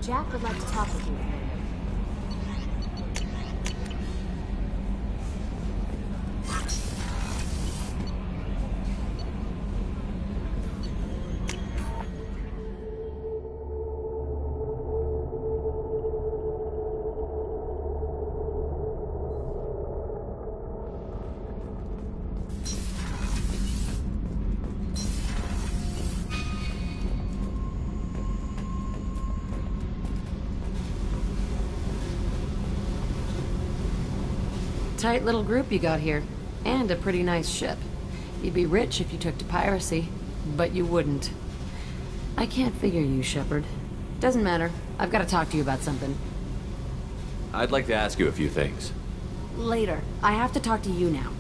Jack would like to talk with you. Tight little group you got here. And a pretty nice ship. You'd be rich if you took to piracy, but you wouldn't. I can't figure you, Shepard. Doesn't matter. I've got to talk to you about something. I'd like to ask you a few things. Later. I have to talk to you now.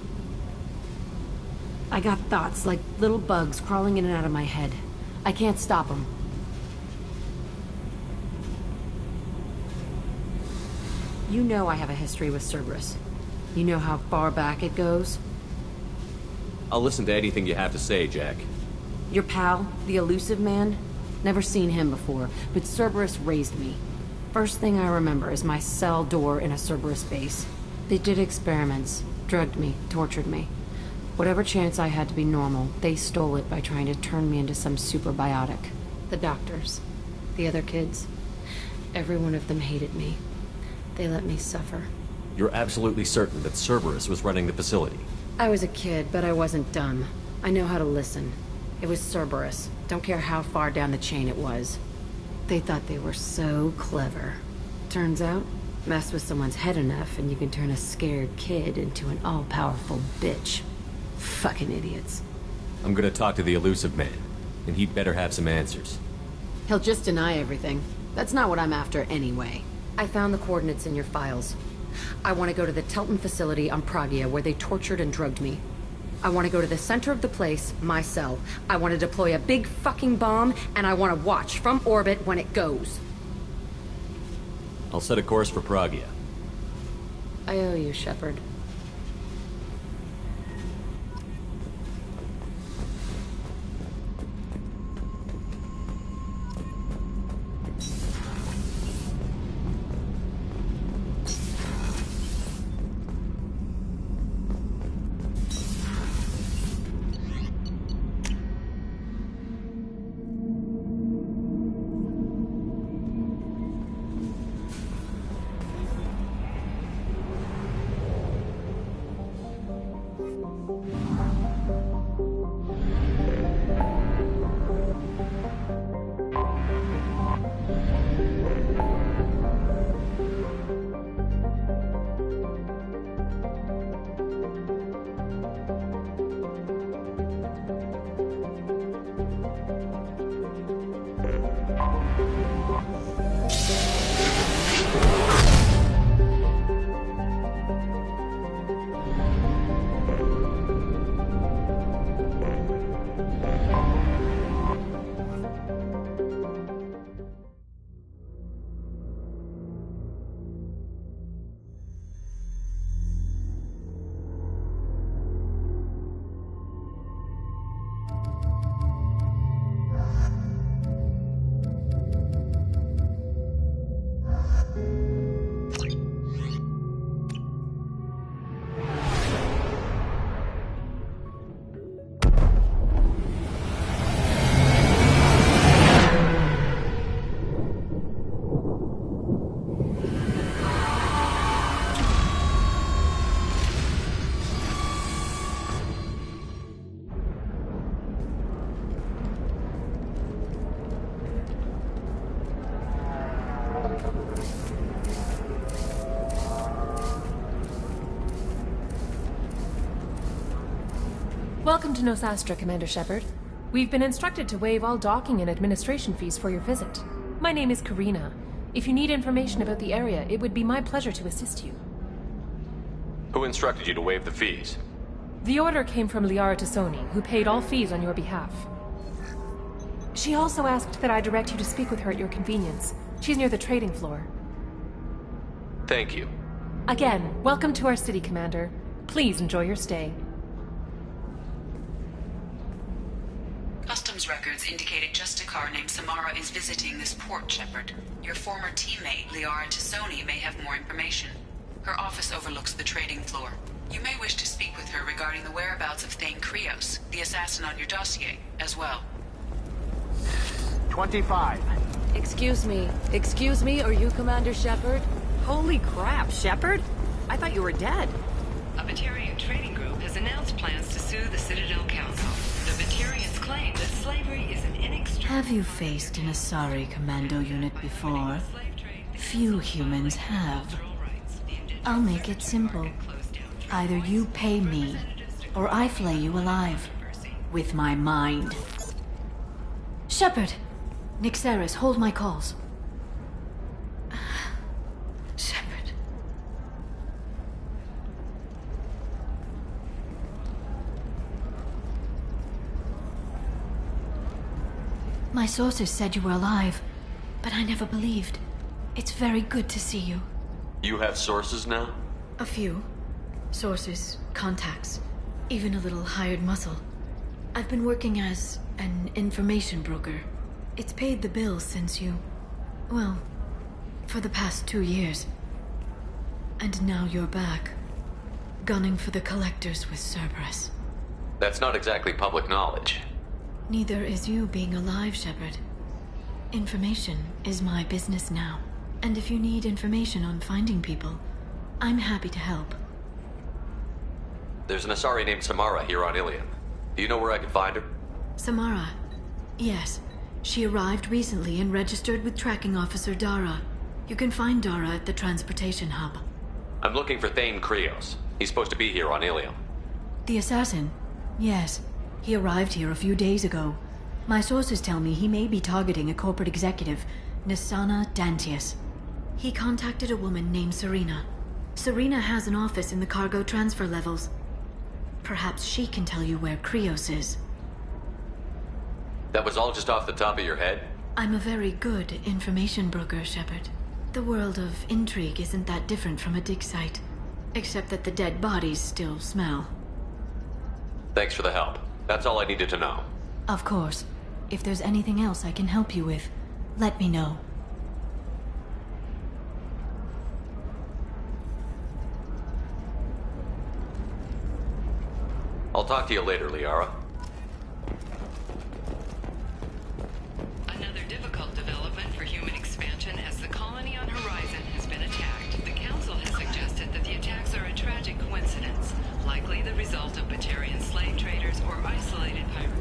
I got thoughts like little bugs crawling in and out of my head. I can't stop them. You know I have a history with Cerberus. You know how far back it goes? I'll listen to anything you have to say, Jack. Your pal, the Elusive Man? Never seen him before, but Cerberus raised me. First thing I remember is my cell door in a Cerberus base. They did experiments, drugged me, tortured me. Whatever chance I had to be normal, they stole it by trying to turn me into some superbiotic. The doctors, the other kids, every one of them hated me. They let me suffer. You're absolutely certain that Cerberus was running the facility? I was a kid, but I wasn't dumb. I know how to listen. It was Cerberus. Don't care how far down the chain it was. They thought they were so clever. Turns out, mess with someone's head enough and you can turn a scared kid into an all-powerful bitch. Fucking idiots. I'm gonna talk to the Elusive Man, and he'd better have some answers. He'll just deny everything. That's not what I'm after anyway. I found the coordinates in your files. I want to go to the Telton facility on Pragia where they tortured and drugged me. I want to go to the center of the place, my cell. I want to deploy a big fucking bomb, and I want to watch from orbit when it goes. I'll set a course for Pragia. I owe you, Shepard. Welcome to Nosastra, Commander Shepard. We've been instructed to waive all docking and administration fees for your visit. My name is Karina. If you need information about the area, it would be my pleasure to assist you. Who instructed you to waive the fees? The order came from Liara Tassoni, who paid all fees on your behalf. She also asked that I direct you to speak with her at your convenience. She's near the trading floor. Thank you. Again, welcome to our city, Commander. Please enjoy your stay. Customs comms records indicated just a car named Samara is visiting this port, Shepard. Your former teammate, Liara Tassoni, may have more information. Her office overlooks the trading floor. You may wish to speak with her regarding the whereabouts of Thane Krios, the assassin on your dossier, as well. 25. Excuse me, are you Commander Shepard? Holy crap, Shepard? I thought you were dead. A Batarian trading group has announced plans to sue the Citadel Council. The Batarians claim that slavery is an inextricable... Have you faced an Asari commando unit before? Few humans have. I'll make it simple. Either you pay me, or I flay you alive. With my mind. Shepard! Nixeris, hold my calls. Shepard. My sources said you were alive, but I never believed. It's very good to see you. You have sources now? A few. Sources, contacts, even a little hired muscle. I've been working as an information broker. It's paid the bills since you... well, for the past 2 years. And now you're back, gunning for the Collectors with Cerberus. That's not exactly public knowledge. Neither is you being alive, Shepard. Information is my business now. And if you need information on finding people, I'm happy to help. There's an Asari named Samara here on Ilium. Do you know where I can find her? Samara. Yes. She arrived recently and registered with Tracking Officer Dara. You can find Dara at the transportation hub. I'm looking for Thane Krios. He's supposed to be here on Ilium. The assassin? Yes. He arrived here a few days ago. My sources tell me he may be targeting a corporate executive, Nassana Dantius. He contacted a woman named Serena. Serena has an office in the cargo transfer levels. Perhaps she can tell you where Krios is. That was all just off the top of your head? I'm a very good information broker, Shepard. The world of intrigue isn't that different from a dig site. Except that the dead bodies still smell. Thanks for the help. That's all I needed to know. Of course. If there's anything else I can help you with, let me know. I'll talk to you later, Liara. Another difficult development for human expansion as the colony on Horizon has been attacked. The Council has suggested that the attacks are a tragic coincidence, likely the result of Batarian slave traders or isolated pirates.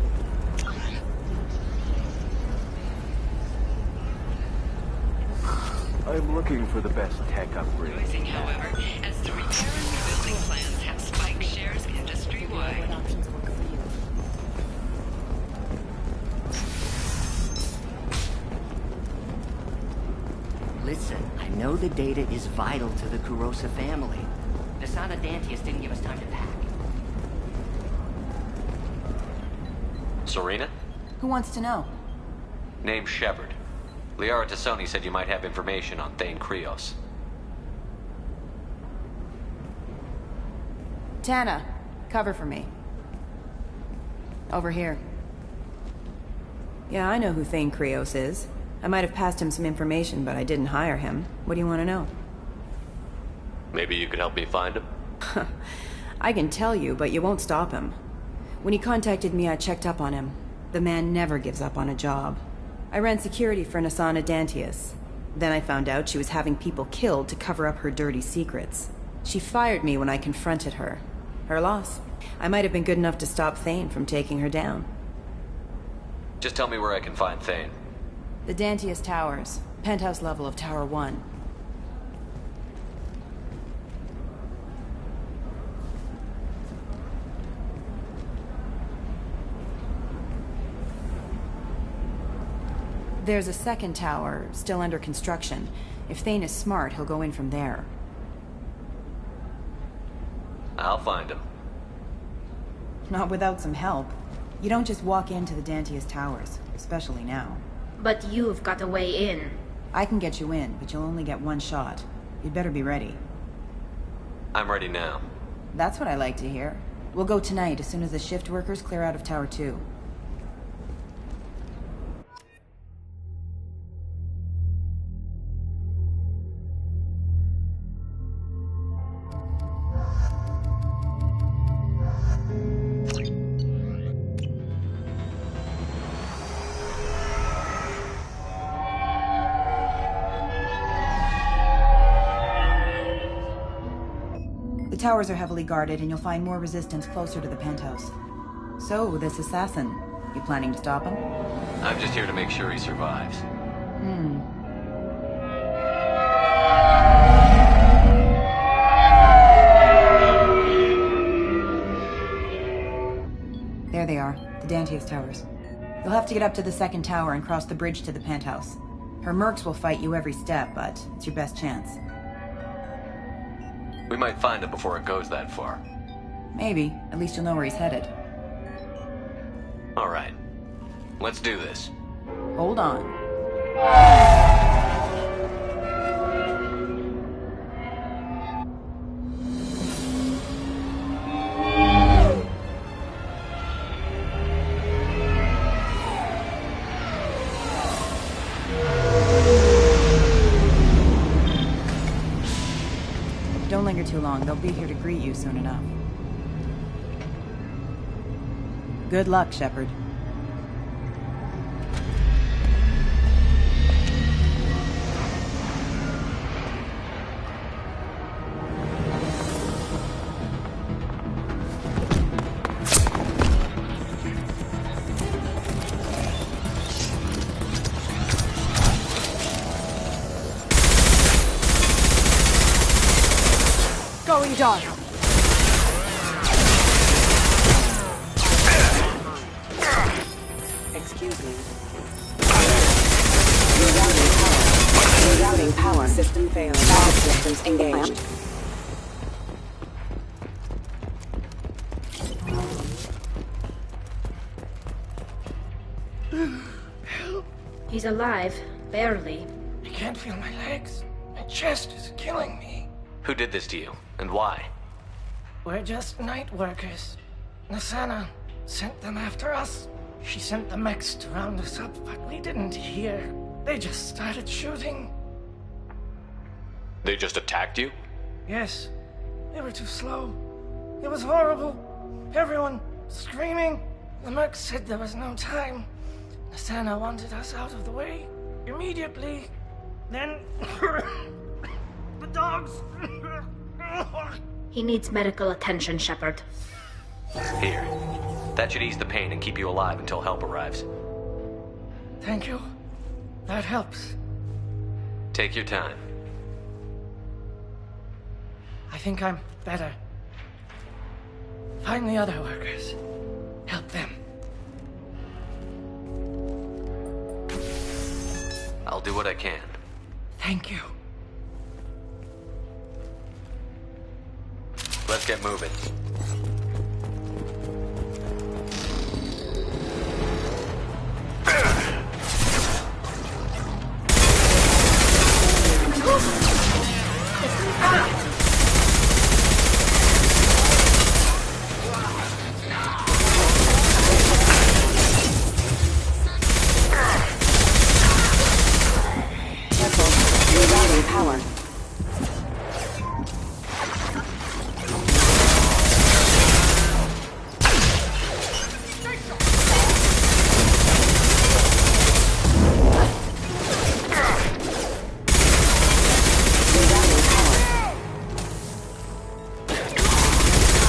I'm looking for the best tech upgrade. Rising, however, as the repair and rebuilding plans have spiked shares industry-wide. What options work for you? Listen, I know the data is vital to the Kurosa family. Nassana Dantius didn't give us time to pack. Serena? Who wants to know? Name Shepard. Liara Tassoni said you might have information on Thane Krios. Tana, cover for me. Over here. Yeah, I know who Thane Krios is. I might have passed him some information, but I didn't hire him. What do you want to know? Maybe you could help me find him? I can tell you, but you won't stop him. When he contacted me, I checked up on him. The man never gives up on a job. I ran security for Nassana Dantius. Then I found out she was having people killed to cover up her dirty secrets. She fired me when I confronted her. Her loss. I might have been good enough to stop Thane from taking her down. Just tell me where I can find Thane. The Dantius Towers. Penthouse level of Tower 1. There's a second tower, still under construction. If Thane is smart, he'll go in from there. I'll find him. Not without some help. You don't just walk into the Dantius Towers, especially now. But you've got a way in. I can get you in, but you'll only get one shot. You'd better be ready. I'm ready now. That's what I like to hear. We'll go tonight as soon as the shift workers clear out of Tower 2. towers are heavily guarded, and you'll find more resistance closer to the penthouse. So, this assassin, you planning to stop him? I'm just here to make sure he survives. There they are, the Dantius towers. You'll have to get up to the second tower and cross the bridge to the penthouse. Her mercs will fight you every step, but it's your best chance. We might find him before it goes that far. Maybe. At least you'll know where he's headed. All right. Let's do this. Hold on. Don't linger too long. They'll be here to greet you soon enough. Good luck, Shepard. Going dark. Excuse me. Rerouting power. System failed. Power systems engaged. He's alive. Barely. I can't feel my legs. My chest is killing me. Who did this to you, and why? We're just night workers. Nassana sent them after us. She sent the mechs to round us up, but we didn't hear. They just started shooting. They just attacked you? Yes. They were too slow. It was horrible. Everyone screaming. The mechs said there was no time. Nassana wanted us out of the way immediately. Then the dogs. He needs medical attention, Shepard. Here. That should ease the pain and keep you alive until help arrives. Thank you. That helps. Take your time. I think I'm better. Find the other workers. Help them. I'll do what I can. Thank you. Let's get moving. Rerouting power.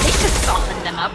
They should soften them up.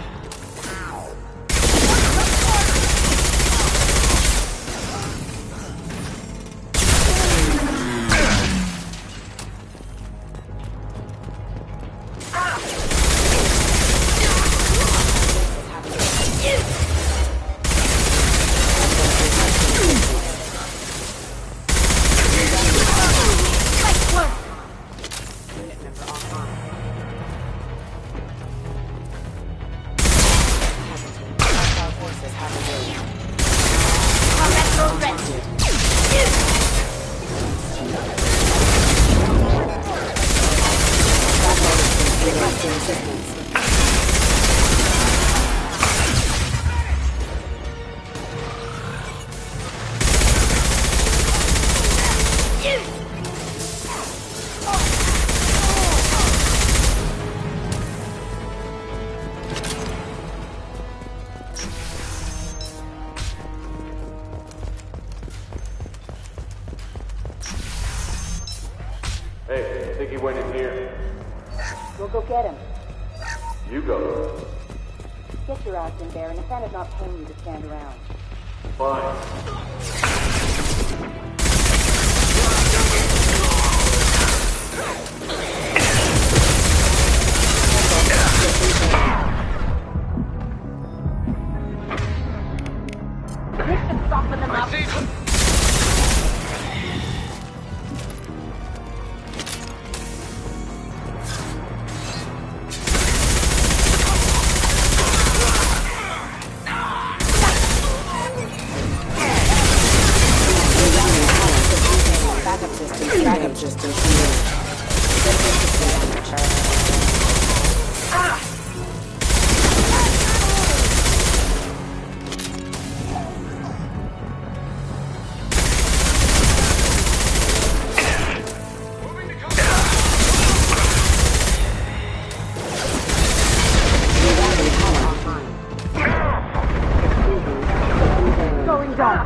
Hey, I think he went in here. We'll go get him. You go. Get your ass in there, and Nassana's not paying you to stand around. Fine. Soften them up. Backup system Going down.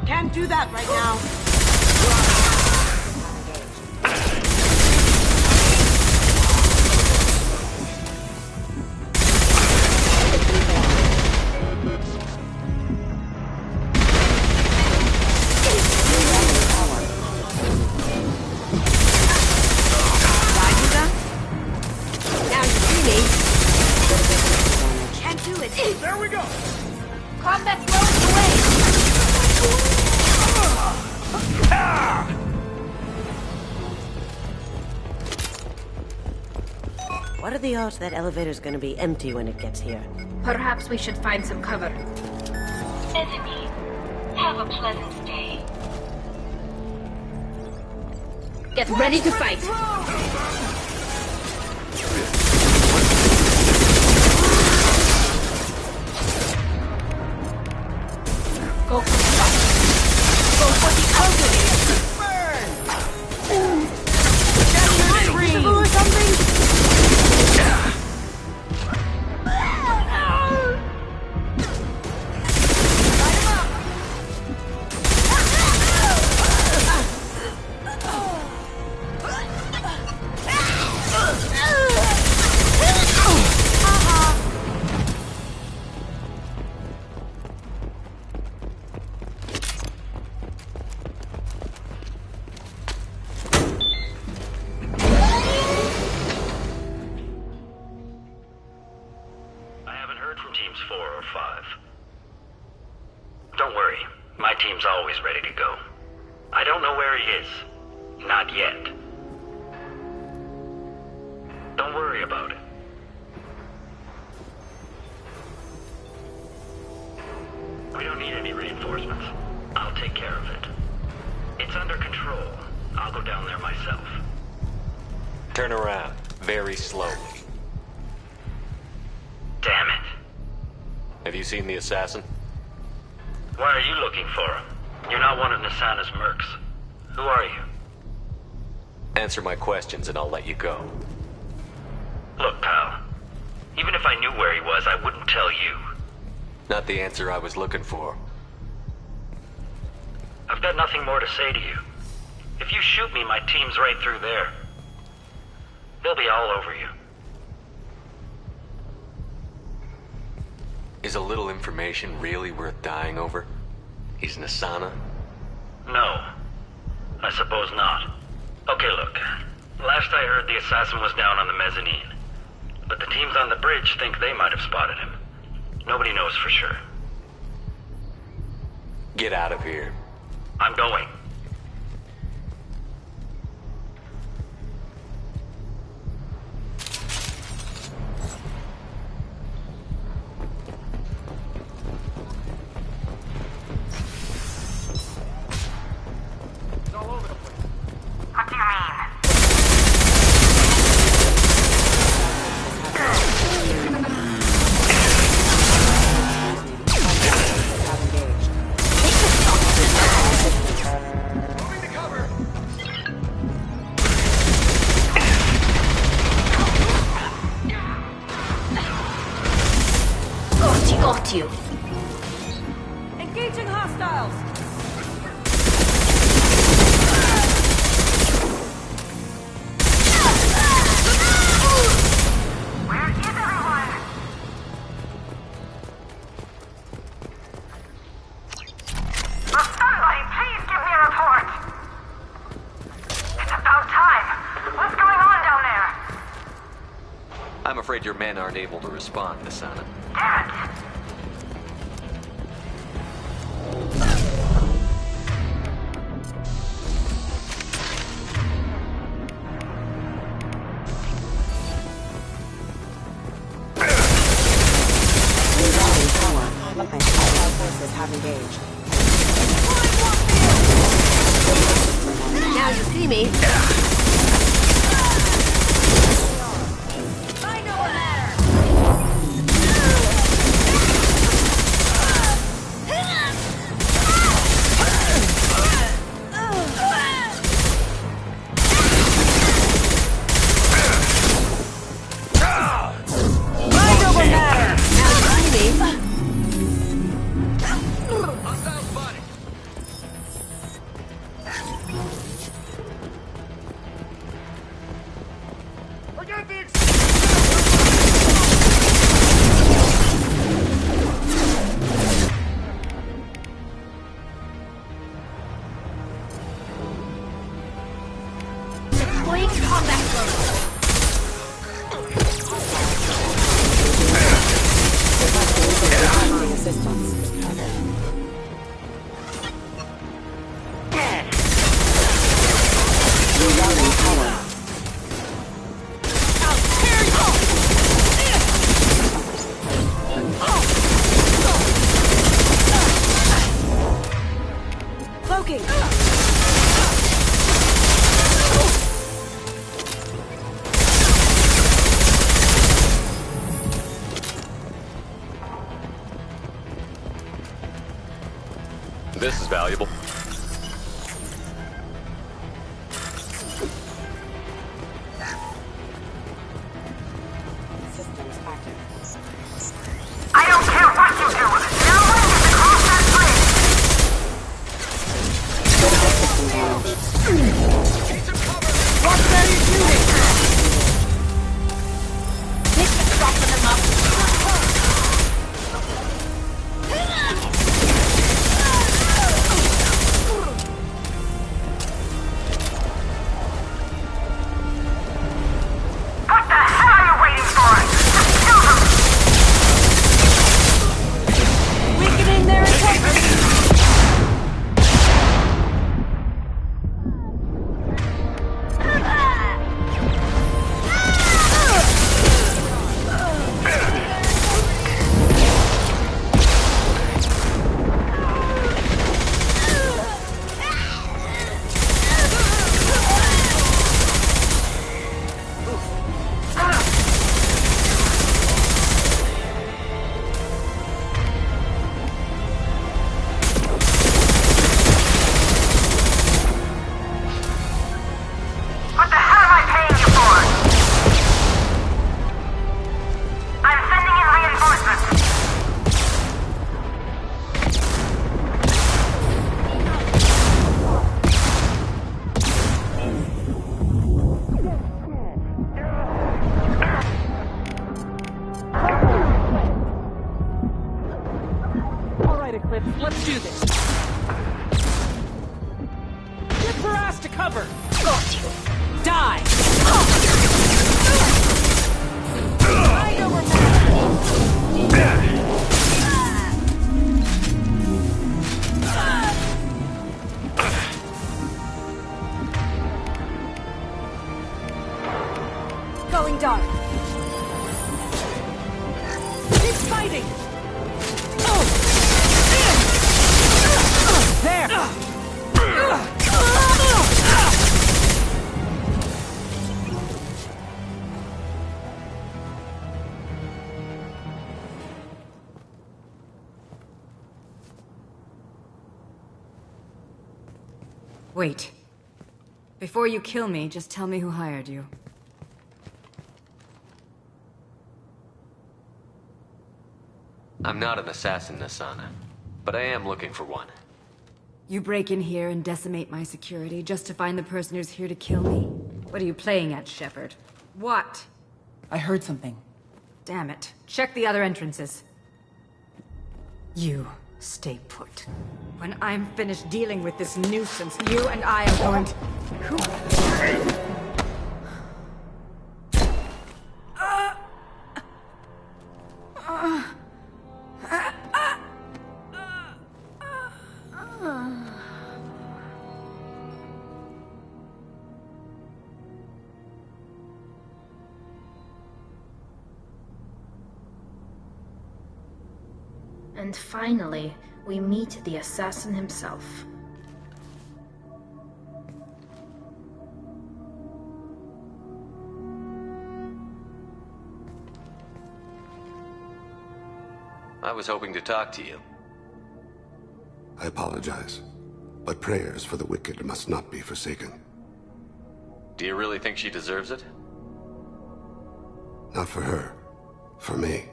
Can't do that right now. There we go! Combat rolls away! What are the odds that elevator's gonna be empty when it gets here? Perhaps we should find some cover. Ebony, have a pleasant day. Get ready to fight! Go for the shot. Go for the ugly. Burn! Capture or something? Don't worry, my team's always ready to go. I don't know where he is. Not yet. Don't worry about it. We don't need any reinforcements. I'll take care of it. It's under control. I'll go down there myself. Turn around, very slowly. Damn it. Have you seen the assassin? Why are you looking for him? You're not one of Nassana's mercs. Who are you? Answer my questions and I'll let you go. Look, pal. Even if I knew where he was, I wouldn't tell you. Not the answer I was looking for. I've got nothing more to say to you. If you shoot me, my team's right through there. They'll be all over you. Is a little information really worth dying over? He's Nassana? No. I suppose not. Okay, look. Last I heard, the assassin was down on the mezzanine. But the teams on the bridge think they might have spotted him. Nobody knows for sure. Get out of here. I'm going. Got you. Engaging hostiles. afraid your men aren't able to respond, Nassana. Forces have engaged. Now you see me. This is valuable. Systems active. I don't care what you do! No one gets across that bridge! What are you doing? Take the drop of them up! Let's do this. Get her ass to cover. Got you. Die. I know we're Going dark. Keep fighting. There! Wait. Before you kill me, just tell me who hired you. I'm not an assassin, Nassana, but I am looking for one. You break in here and decimate my security just to find the person who's here to kill me? What are you playing at, Shepard? What? I heard something. Damn it. Check the other entrances. You stay put. When I'm finished dealing with this nuisance, you and I are going to... And finally, we meet the assassin himself. I was hoping to talk to you. I apologize, but prayers for the wicked must not be forsaken. Do you really think she deserves it? Not for her. For me.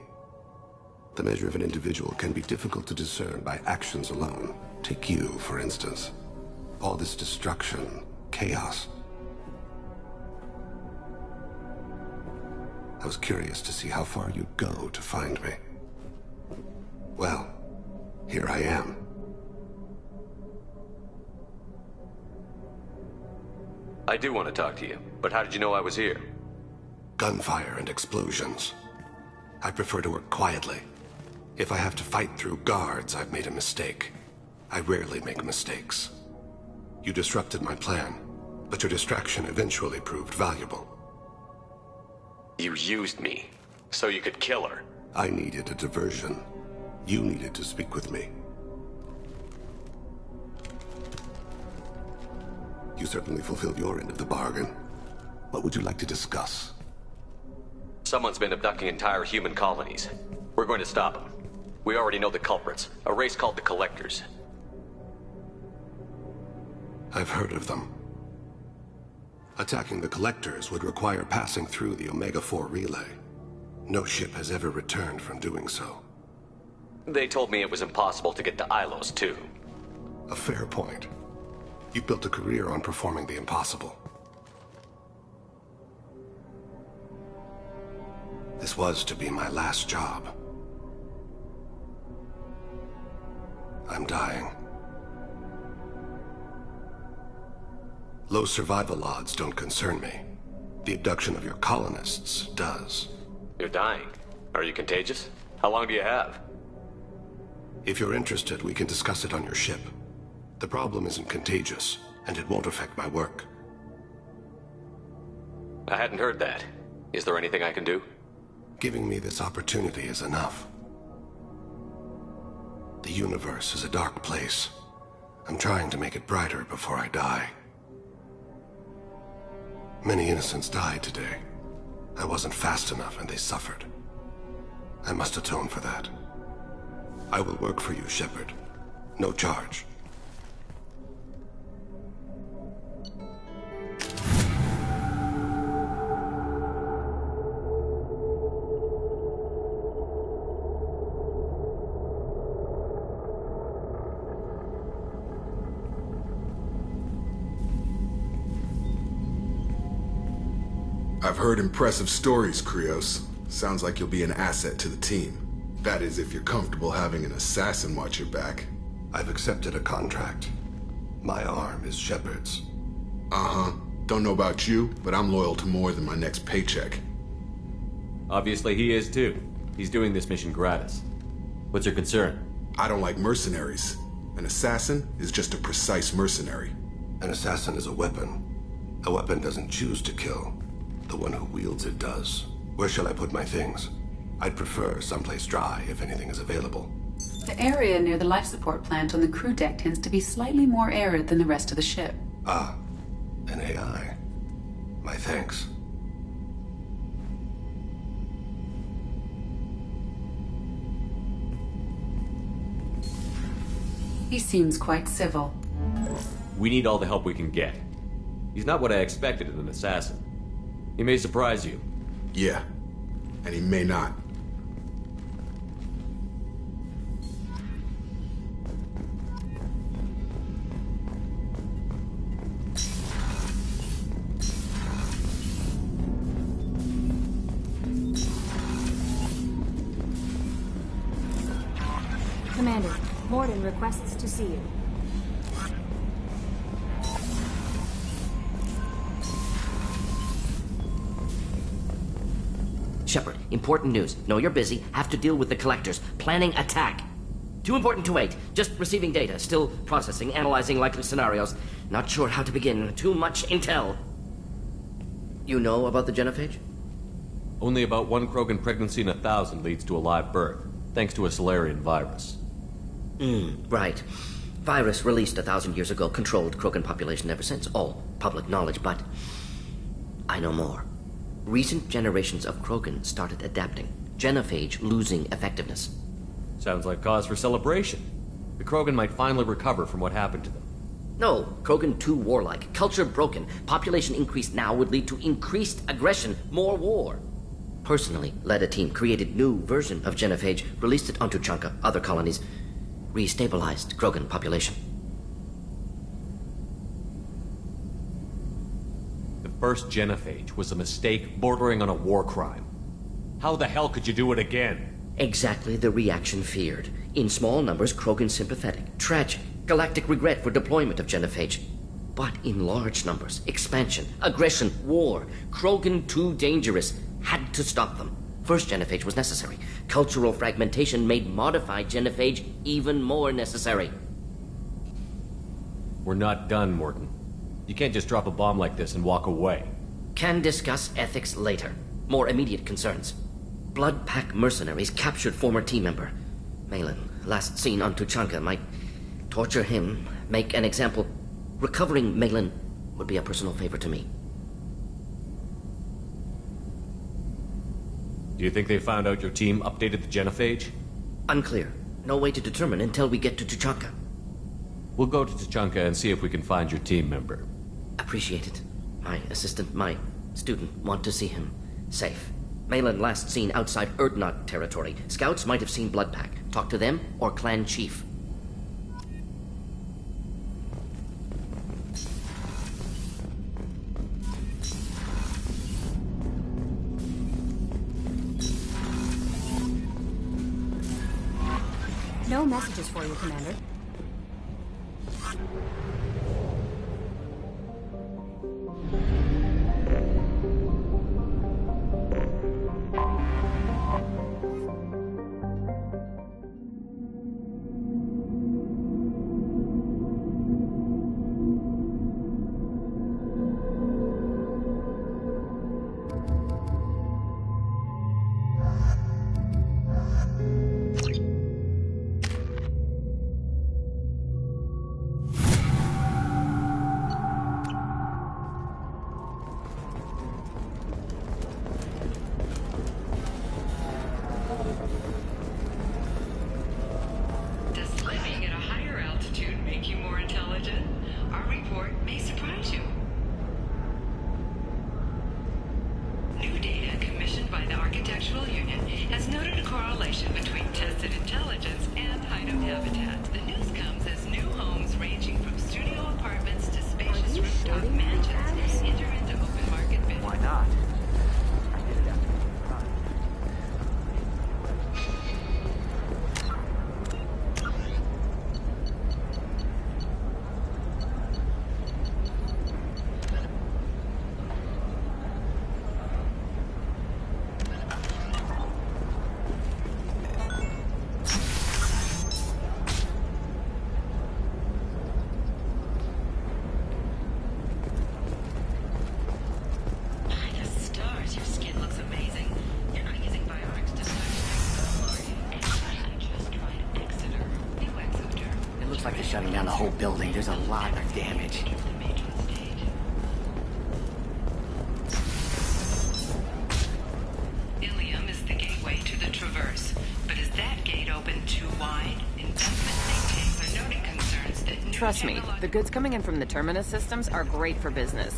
The measure of an individual can be difficult to discern by actions alone. Take you, for instance. All this destruction, chaos. I was curious to see how far you'd go to find me. Well, here I am. I do want to talk to you, but how did you know I was here? Gunfire and explosions. I prefer to work quietly. If I have to fight through guards, I've made a mistake. I rarely make mistakes. You disrupted my plan, but your distraction eventually proved valuable. You used me, so you could kill her. I needed a diversion. You needed to speak with me. You certainly fulfilled your end of the bargain. What would you like to discuss? Someone's been abducting entire human colonies. We're going to stop them. We already know the culprits, a race called the Collectors. I've heard of them. Attacking the Collectors would require passing through the Omega-4 relay. No ship has ever returned from doing so. They told me it was impossible to get to Ilos, too. A fair point. You built a career on performing the impossible. This was to be my last job. I'm dying. Low survival odds don't concern me. The abduction of your colonists does. You're dying. Are you contagious? How long do you have? If you're interested, we can discuss it on your ship. The problem isn't contagious, and it won't affect my work. I hadn't heard that. Is there anything I can do? Giving me this opportunity is enough. The universe is a dark place. I'm trying to make it brighter before I die. Many innocents died today. I wasn't fast enough and they suffered. I must atone for that. I will work for you, Shepard. No charge. I've heard impressive stories, Krios. Sounds like you'll be an asset to the team. That is, if you're comfortable having an assassin watch your back. I've accepted a contract. My arm is Shepard's. Uh-huh. Don't know about you, but I'm loyal to more than my next paycheck. Obviously he is too. He's doing this mission gratis. What's your concern? I don't like mercenaries. An assassin is just a precise mercenary. An assassin is a weapon. A weapon doesn't choose to kill. The one who wields it does. Where shall I put my things? I'd prefer someplace dry if anything is available. The area near the life support plant on the crew deck tends to be slightly more arid than the rest of the ship. Ah, an AI. My thanks. He seems quite civil. We need all the help we can get. He's not what I expected in an assassin. He may surprise you. Yeah, and he may not. Commander, Mordin requests to see you. Shepard, important news. Know you're busy. Have to deal with the Collectors. Planning attack. Too important to wait. Just receiving data. Still processing, analyzing likely scenarios. Not sure how to begin. Too much intel. You know about the genophage? Only about one Krogan pregnancy in 1,000 leads to a live birth, thanks to a Solarian virus. Right. Virus released 1,000 years ago, controlled Krogan population ever since. All public knowledge, but I know more. Recent generations of Krogan started adapting. Genophage losing effectiveness. Sounds like cause for celebration. The Krogan might finally recover from what happened to them. No, Krogan too warlike. Culture broken. Population increase now would lead to increased aggression, more war. Personally, led a team, created new version of genophage, released it onto Tuchanka, other colonies, restabilized Krogan population. The first genophage was a mistake bordering on a war crime. How the hell could you do it again? Exactly the reaction feared. In small numbers, Krogan sympathetic. Tragic. Galactic regret for deployment of genophage. But in large numbers, expansion, aggression, war. Krogan too dangerous. Had to stop them. First genophage was necessary. Cultural fragmentation made modified genophage even more necessary. We're not done, Morton. You can't just drop a bomb like this and walk away. Can discuss ethics later. More immediate concerns. Blood Pack mercenaries captured former team member. Malin, last seen on Tuchanka, might torture him, make an example. Recovering Malin would be a personal favor to me. Do you think they found out your team updated the genophage? Unclear. No way to determine until we get to Tuchanka. We'll go to Tuchanka and see if we can find your team member. Appreciate it. My assistant, my student, want to see him safe. Malin last seen outside Urdnot territory. Scouts might have seen Blood Pack. Talk to them or clan chief. No messages for you, Commander. Shutting down the whole building. There's a lot of damage. Ilium is the gateway to the Traverse, but is that gate open too wide? Investment think tanks are noting concerns that new Trust me, the goods coming in from the Terminus systems are great for business.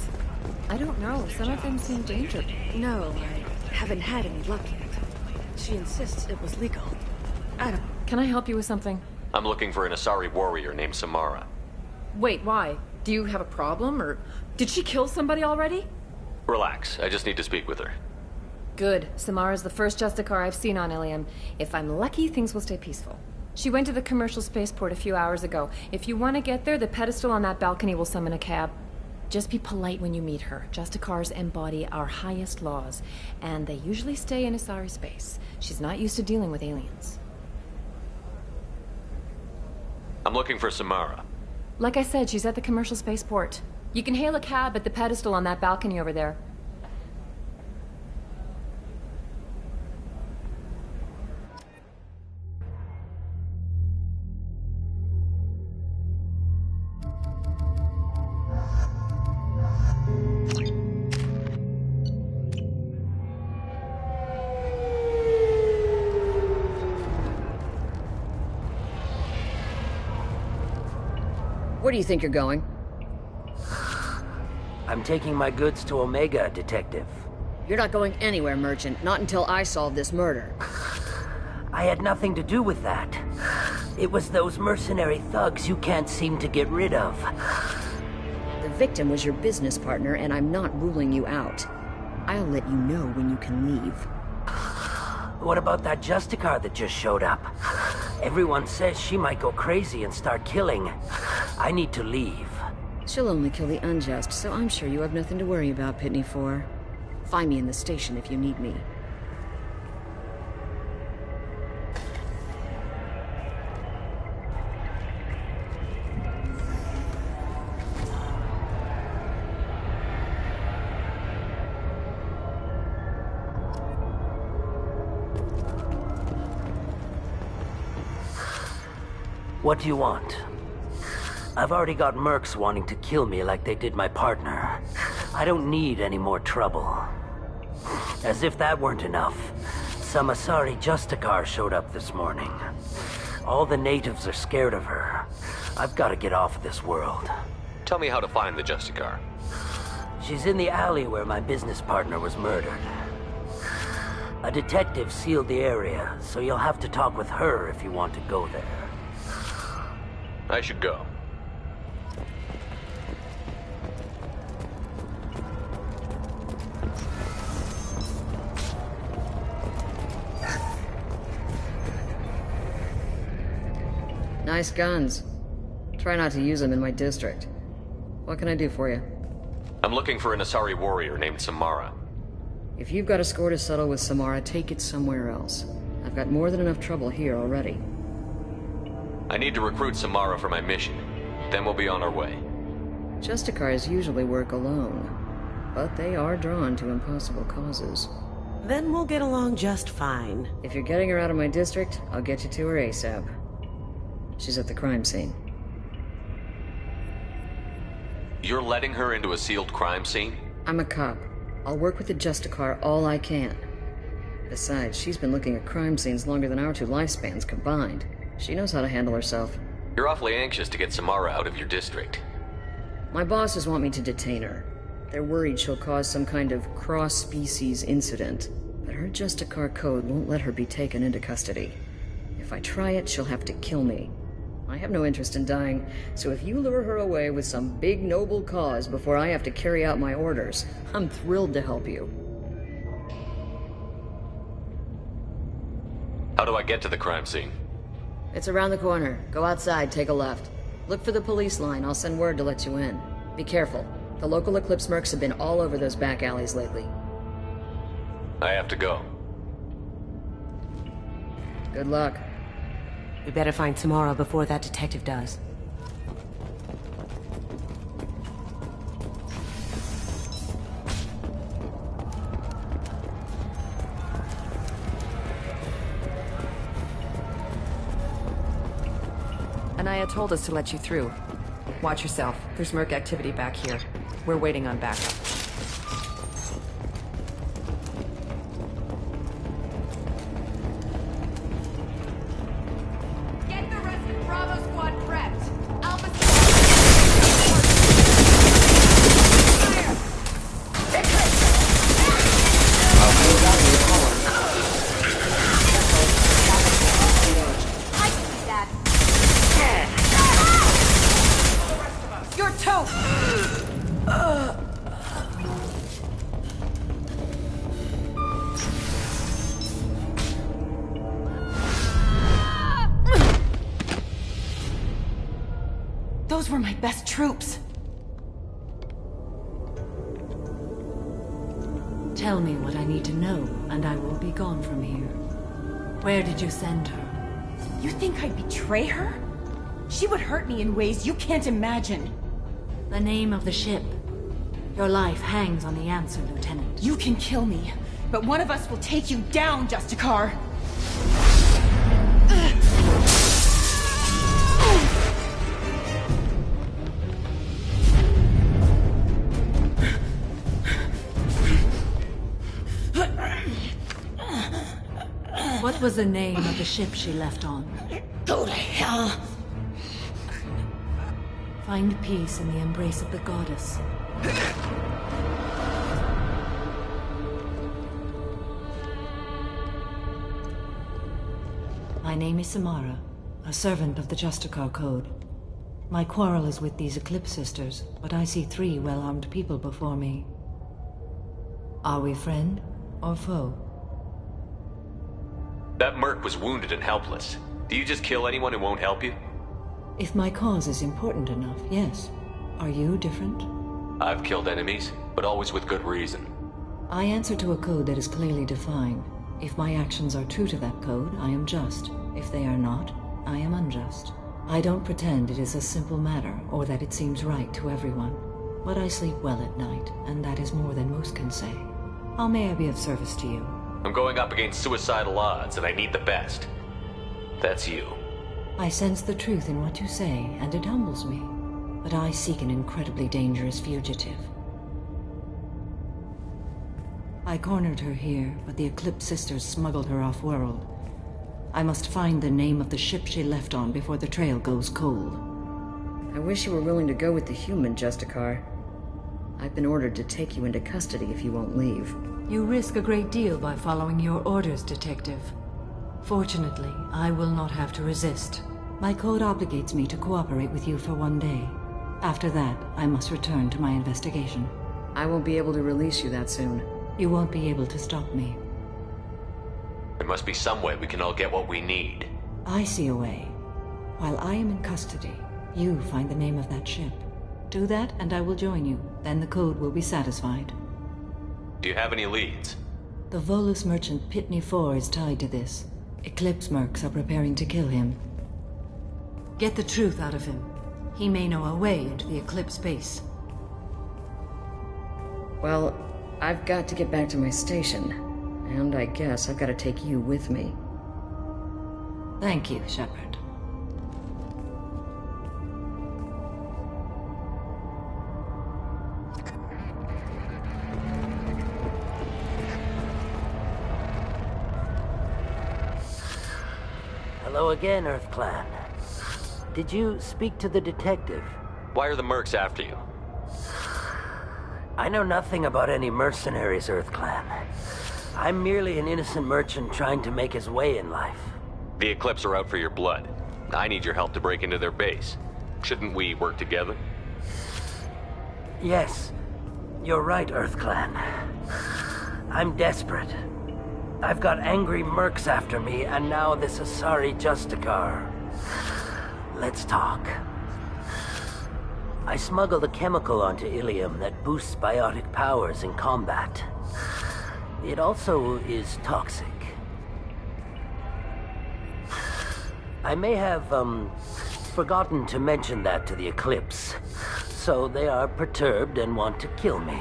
I don't know. Some of them seem dangerous. No, I haven't had any luck yet. She insists it was legal. I don't... Can I help you with something? I'm looking for an Asari warrior named Samara. Wait, why? Do you have a problem, or did she kill somebody already? Relax, I just need to speak with her. Good. Samara's the first Justicar I've seen on Ilium. If I'm lucky, things will stay peaceful. She went to the commercial spaceport a few hours ago. If you want to get there, the pedestal on that balcony will summon a cab. Just be polite when you meet her. Justicars embody our highest laws, and they usually stay in Asari space. She's not used to dealing with aliens. I'm looking for Samara. Like I said, she's at the commercial spaceport. You can hail a cab at the pedestal on that balcony over there. Where do you think you're going? I'm taking my goods to Omega, Detective. You're not going anywhere, Merchant. Not until I solve this murder. I had nothing to do with that. It was those mercenary thugs you can't seem to get rid of. The victim was your business partner, and I'm not ruling you out. I'll let you know when you can leave. What about that Justicar that just showed up? Everyone says she might go crazy and start killing. I need to leave. She'll only kill the unjust, so I'm sure you have nothing to worry about, Pitney 4. Find me in the station if you need me. What do you want? I've already got mercs wanting to kill me like they did my partner. I don't need any more trouble. As if that weren't enough, some Asari Justicar showed up this morning. All the natives are scared of her. I've got to get off of this world. Tell me how to find the Justicar. She's in the alley where my business partner was murdered. A detective sealed the area, so you'll have to talk with her if you want to go there. I should go. Nice guns. Try not to use them in my district. What can I do for you? I'm looking for an Asari warrior named Samara. If you've got a score to settle with Samara, take it somewhere else. I've got more than enough trouble here already. I need to recruit Samara for my mission. Then we'll be on our way. Justicars usually work alone, but they are drawn to impossible causes. Then we'll get along just fine. If you're getting her out of my district, I'll get you to her ASAP. She's at the crime scene. You're letting her into a sealed crime scene? I'm a cop. I'll work with the Justicar all I can. Besides, she's been looking at crime scenes longer than our two lifespans combined. She knows how to handle herself. You're awfully anxious to get Samara out of your district. My bosses want me to detain her. They're worried she'll cause some kind of cross-species incident, but her Justicar code won't let her be taken into custody. If I try it, she'll have to kill me. I have no interest in dying, so if you lure her away with some big noble cause before I have to carry out my orders, I'm thrilled to help you. How do I get to the crime scene? It's around the corner. Go outside, take a left. Look for the police line. I'll send word to let you in. Be careful. The local Eclipse mercs have been all over those back alleys lately. I have to go. Good luck. We better find Samara before that detective does. Anaya told us to let you through. Watch yourself. There's merc activity back here. We're waiting on backup. Get the rest of Bravo Squad prepped. Alpha You're toast! Those were my best troops. Tell me what I need to know, and I will be gone from here. Where did you send her? You think I'd betray her? She would hurt me in ways you can't imagine. The name of the ship. Your life hangs on the answer, Lieutenant. You can kill me, but one of us will take you down, Justicar! What was the name of the ship she left on? Go to hell! Find peace in the embrace of the goddess. My name is Samara, a servant of the Justicar Code. My quarrel is with these Eclipse Sisters, but I see 3 well-armed people before me. Are we friend or foe? That merc was wounded and helpless. Do you just kill anyone who won't help you? If my cause is important enough, yes. Are you different? I've killed enemies, but always with good reason. I answer to a code that is clearly defined. If my actions are true to that code, I am just. If they are not, I am unjust. I don't pretend it is a simple matter, or that it seems right to everyone. But I sleep well at night, and that is more than most can say. How may I be of service to you? I'm going up against suicidal odds, and I need the best. That's you. I sense the truth in what you say, and it humbles me. But I seek an incredibly dangerous fugitive. I cornered her here, but the Eclipse Sisters smuggled her off-world. I must find the name of the ship she left on before the trail goes cold. I wish you were willing to go with the human, Justicar. I've been ordered to take you into custody if you won't leave. You risk a great deal by following your orders, Detective. Fortunately, I will not have to resist. My code obligates me to cooperate with you for 1 day. After that, I must return to my investigation. I won't be able to release you that soon. You won't be able to stop me. There must be some way we can all get what we need. I see a way. While I am in custody, you find the name of that ship. Do that, and I will join you. Then the code will be satisfied. Do you have any leads? The Volus merchant Pitney 4 is tied to this. Eclipse mercs are preparing to kill him. Get the truth out of him. He may know a way into the Eclipse base. Well, I've got to get back to my station. And I guess I've got to take you with me. Thank you, Shepard. Hello again, EarthClan. Did you speak to the detective? Why are the mercs after you? I know nothing about any mercenaries, EarthClan. I'm merely an innocent merchant trying to make his way in life. The Eclipse are out for your blood. I need your help to break into their base. Shouldn't we work together? Yes, you're right, EarthClan. I'm desperate. I've got angry mercs after me, and now this Asari Justicar. Let's talk. I smuggled a chemical onto Ilium that boosts biotic powers in combat. It also is toxic. I may have, forgotten to mention that to the Eclipse, so they are perturbed and want to kill me.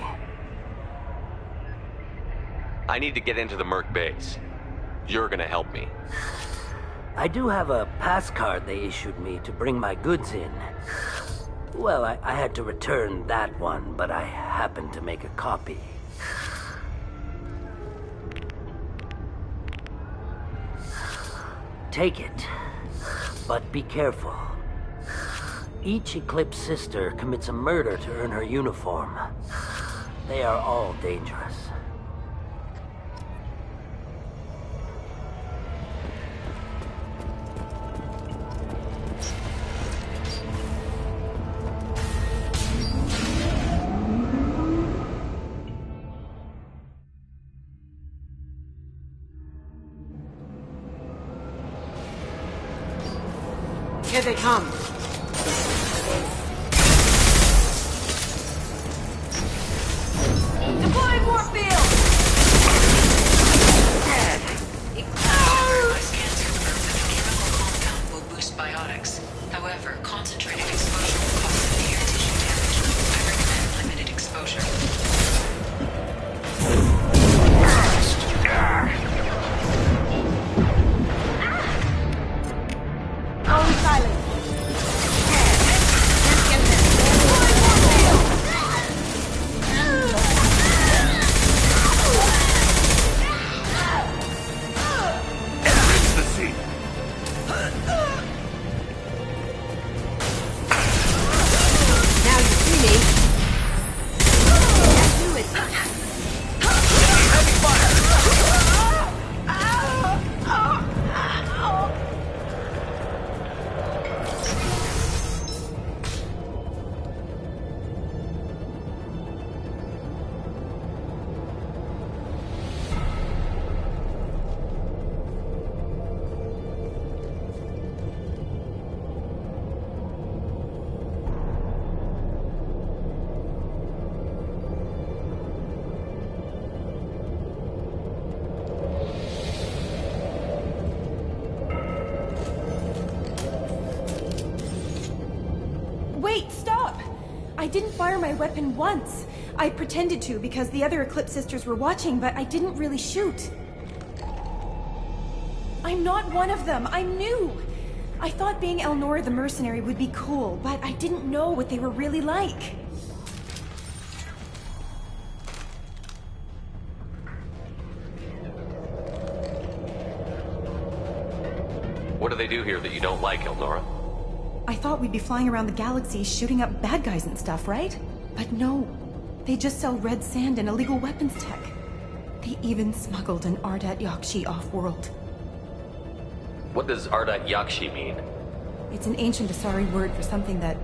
I need to get into the merc base. You're gonna help me. I do have a pass card they issued me to bring my goods in. Well, I had to return that one, but I happened to make a copy. Take it, but be careful. Each Eclipse sister commits a murder to earn her uniform. They are all dangerous. Here they come. Deploying warp field! I scanned the chemical compound will boost biotics. However, I didn't fire my weapon once. I pretended to because the other Eclipse sisters were watching, but I didn't really shoot. I'm not one of them. I'm new. I thought being Elnora the mercenary would be cool, but I didn't know what they were really like. What do they do here that you don't like, Elnora? I thought we'd be flying around the galaxy shooting up bad guys and stuff, right? But no. They just sell red sand and illegal weapons tech. They even smuggled an Ardat Yakshi off-world. What does Ardat Yakshi mean? It's an ancient Asari word for something that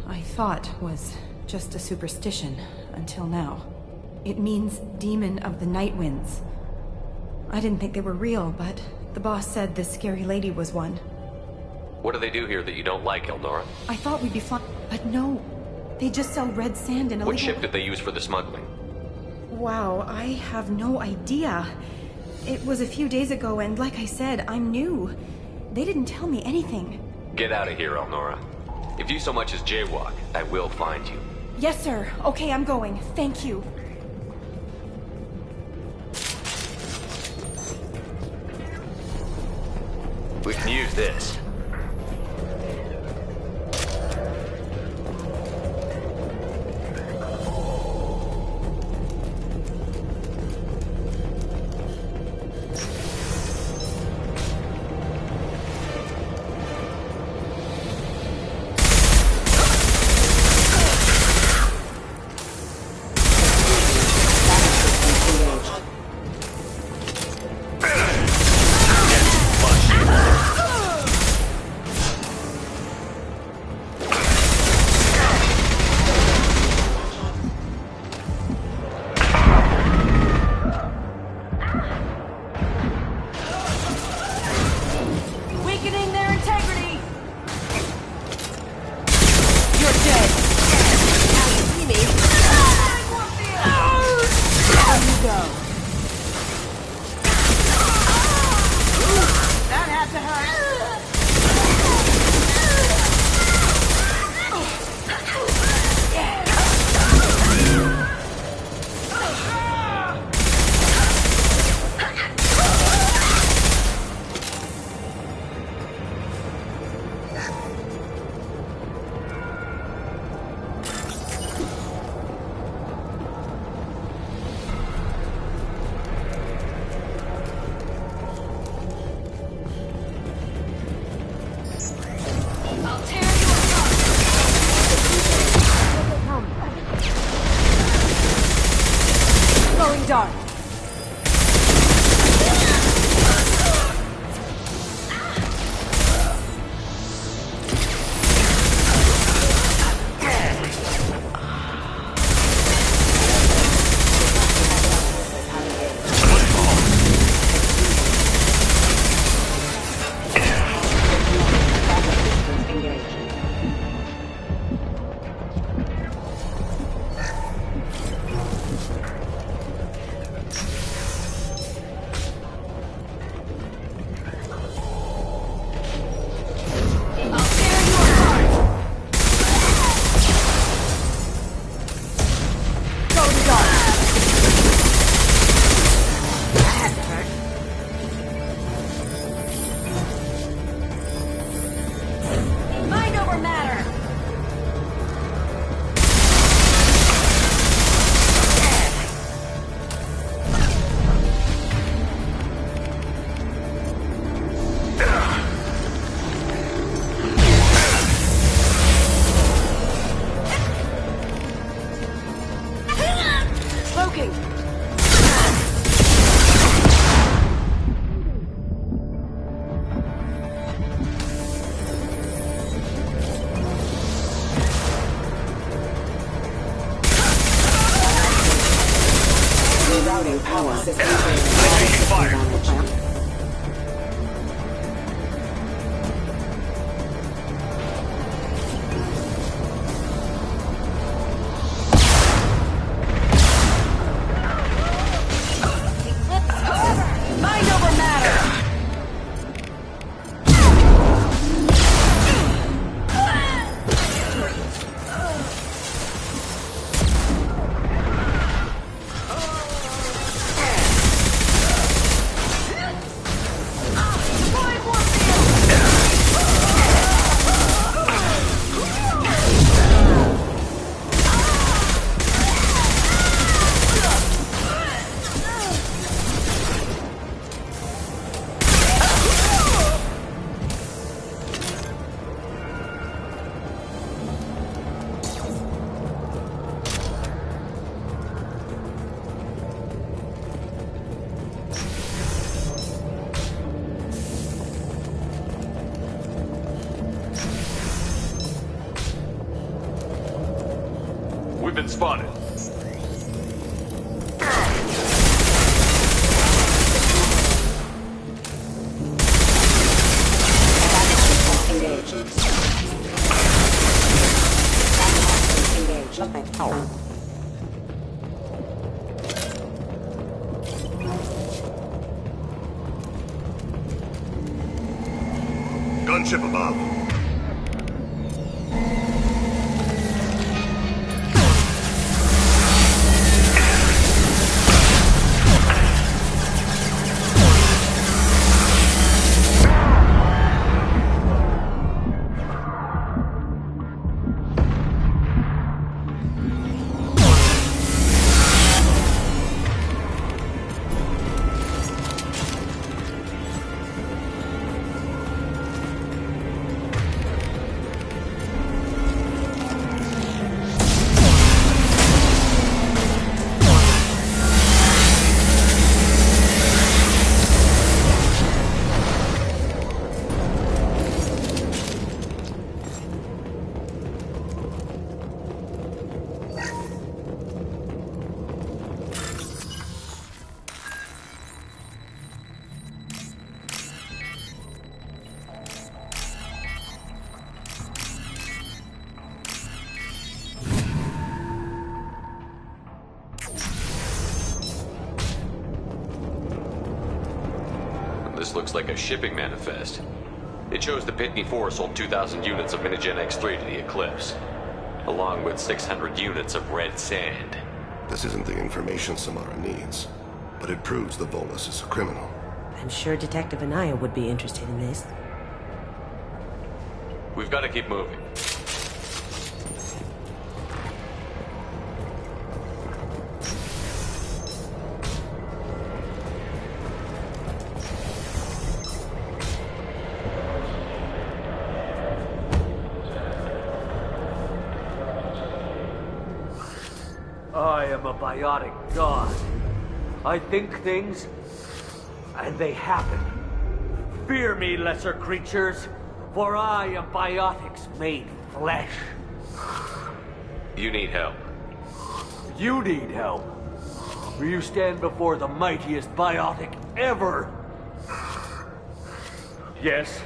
I thought was just a superstition until now. It means Demon of the Night Winds. I didn't think they were real, but the boss said this scary lady was one. What do they do here that you don't like, Elnora? I thought we'd be flying, but no. They just sell red sand and illegal... What ship did they use for the smuggling? Wow, I have no idea. It was a few days ago, and like I said, I'm new. They didn't tell me anything. Get out of here, Elnora. If you so much as jaywalk, I will find you. Yes, sir. Okay, I'm going. Thank you. We can use this. Dark. Power system. I'm taking fire. been spotted. Gunship above. This looks like a shipping manifest. It shows the Pitney 4 sold 2,000 units of Minigen X3 to the Eclipse, along with 600 units of red sand. This isn't the information Samara needs, but it proves the Volus is a criminal. I'm sure Detective Anaya would be interested in this. We've got to keep moving. I am a biotic god. I think things, and they happen. Fear me, lesser creatures, for I am biotics made flesh. You need help. You need help. You stand before the mightiest biotic ever. Yes,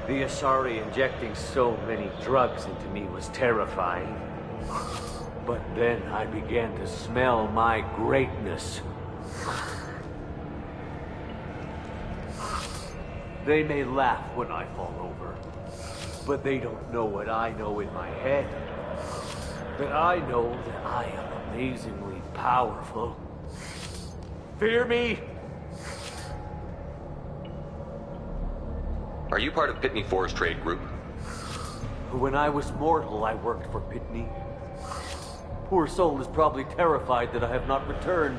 the Asari injecting so many drugs into me was terrifying. But then I began to smell my greatness. They may laugh when I fall over, but they don't know what I know in my head. That I know that I am amazingly powerful. Fear me? Are you part of Pitney 4's trade group? When I was mortal, I worked for Pitney. Poor soul is probably terrified that I have not returned.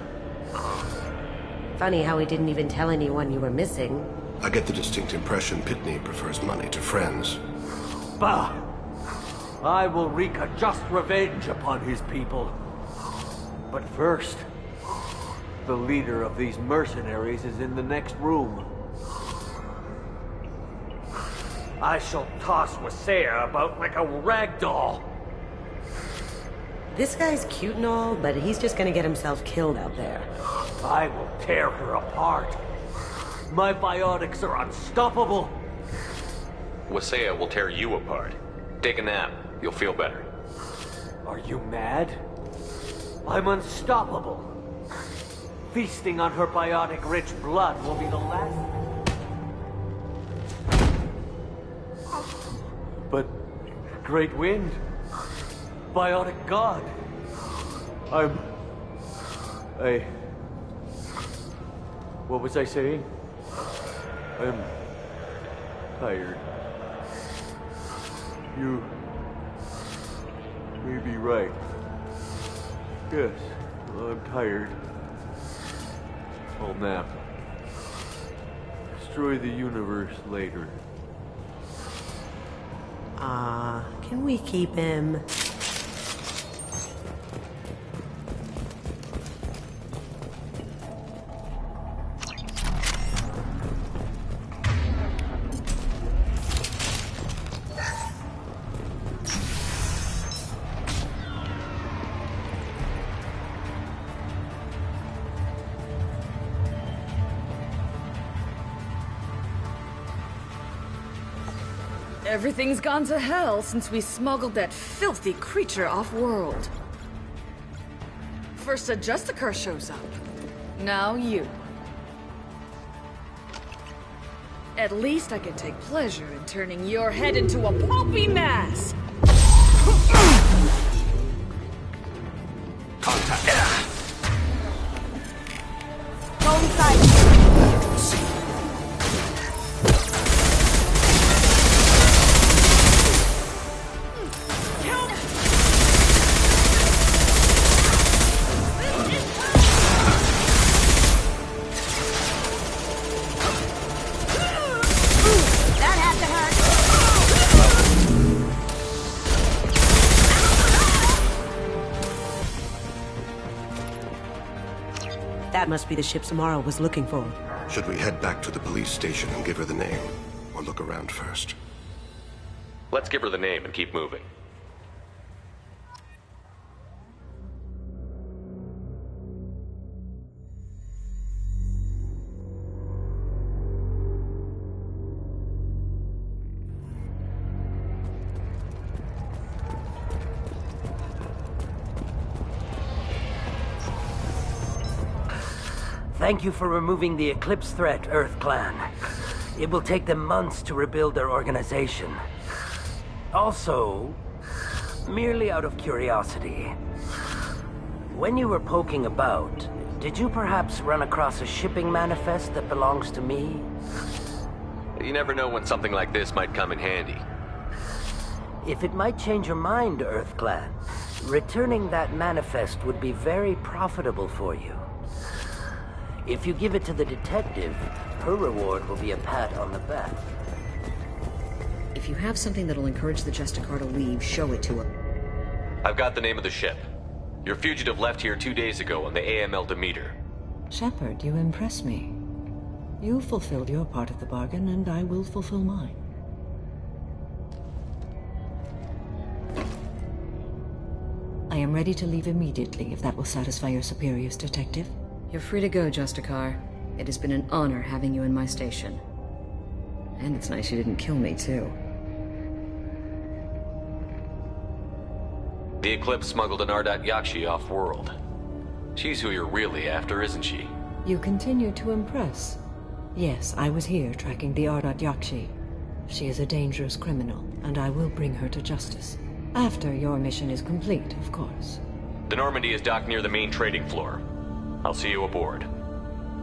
Funny how he didn't even tell anyone you were missing. I get the distinct impression Pitney prefers money to friends. Bah! I will wreak a just revenge upon his people. But first, the leader of these mercenaries is in the next room. I shall toss Wasea about like a rag doll. This guy's cute and all, but he's just gonna get himself killed out there. I will tear her apart. My biotics are unstoppable. Wasea will tear you apart. Take a nap. You'll feel better. Are you mad? I'm unstoppable. Feasting on her biotic-rich blood will be the last... But... Great Wind... Biotic God... What was I saying? I'm... tired. You... may be right. Yes, well, I'm tired. I'll nap. Destroy the universe later. Can we keep him? Everything's gone to hell since we smuggled that filthy creature off-world. First a Justicar shows up. Now you. At least I can take pleasure in turning your head into a pulpy mass! Contact. Go inside. That must be the ship Samara was looking for. Should we head back to the police station and give her the name? Or look around first? Let's give her the name and keep moving. Thank you for removing the Eclipse threat, Earth Clan. It will take them months to rebuild their organization. Also, merely out of curiosity, when you were poking about, did you perhaps run across a shipping manifest that belongs to me? You never know when something like this might come in handy. If it might change your mind, Earth Clan, returning that manifest would be very profitable for you. If you give it to the detective, her reward will be a pat on the back. If you have something that'll encourage the Justicar to leave, show it to her. I've got the name of the ship. Your fugitive left here 2 days ago on the AML Demeter. Shepard, you impress me. You fulfilled your part of the bargain, and I will fulfill mine. I am ready to leave immediately, if that will satisfy your superiors, Detective. You're free to go, Justicar. It has been an honor having you in my station. And it's nice you didn't kill me, too. The Eclipse smuggled an Ardat Yakshi off-world. She's who you're really after, isn't she? You continue to impress. Yes, I was here tracking the Ardat Yakshi. She is a dangerous criminal, and I will bring her to justice. After your mission is complete, of course. The Normandy is docked near the main trading floor. I'll see you aboard.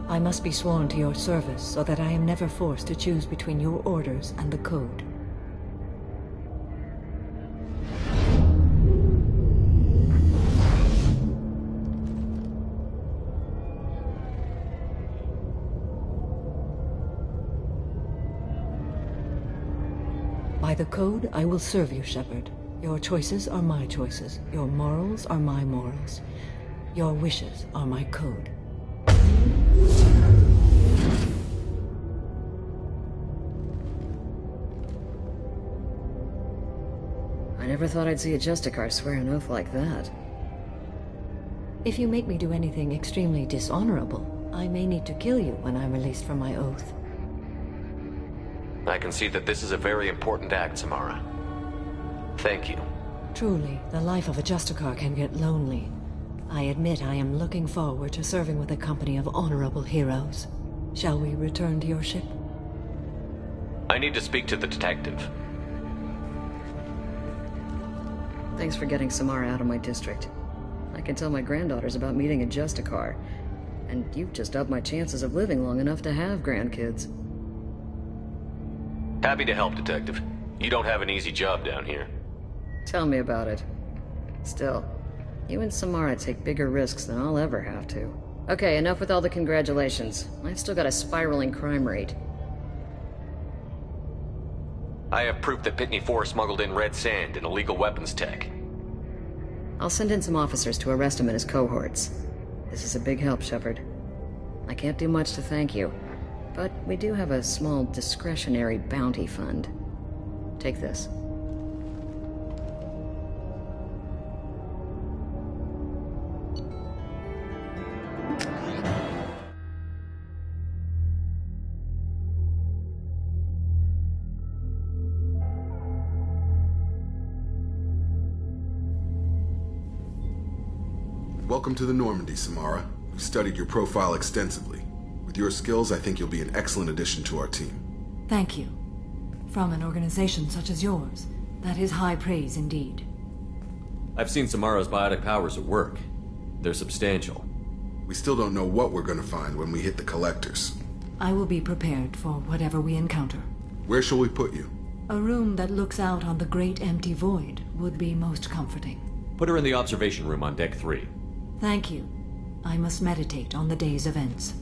I must be sworn to your service so that I am never forced to choose between your orders and the Code. By the Code, I will serve you, Shepard. Your choices are my choices. Your morals are my morals. Your wishes are my code. I never thought I'd see a Justicar swear an oath like that. If you make me do anything extremely dishonorable, I may need to kill you when I'm released from my oath. I can see that this is a very important act, Samara. Thank you. Truly, the life of a Justicar can get lonely. I admit I am looking forward to serving with a company of honorable heroes. Shall we return to your ship? I need to speak to the detective. Thanks for getting Samara out of my district. I can tell my granddaughters about meeting a Justicar. And you've just upped my chances of living long enough to have grandkids. Happy to help, Detective. You don't have an easy job down here. Tell me about it. Still, you and Samara take bigger risks than I'll ever have to. Okay, enough with all the congratulations. I've still got a spiraling crime rate. I have proof that Pitney 4 smuggled in red sand and illegal weapons tech. I'll send in some officers to arrest him and his cohorts. This is a big help, Shepard. I can't do much to thank you, but we do have a small discretionary bounty fund. Take this. Welcome to the Normandy, Samara. We've studied your profile extensively. With your skills, I think you'll be an excellent addition to our team. Thank you. From an organization such as yours, that is high praise indeed. I've seen Samara's biotic powers at work. They're substantial. We still don't know what we're gonna find when we hit the collectors. I will be prepared for whatever we encounter. Where shall we put you? A room that looks out on the great empty void would be most comforting. Put her in the observation room on Deck 3. Thank you. I must meditate on the day's events.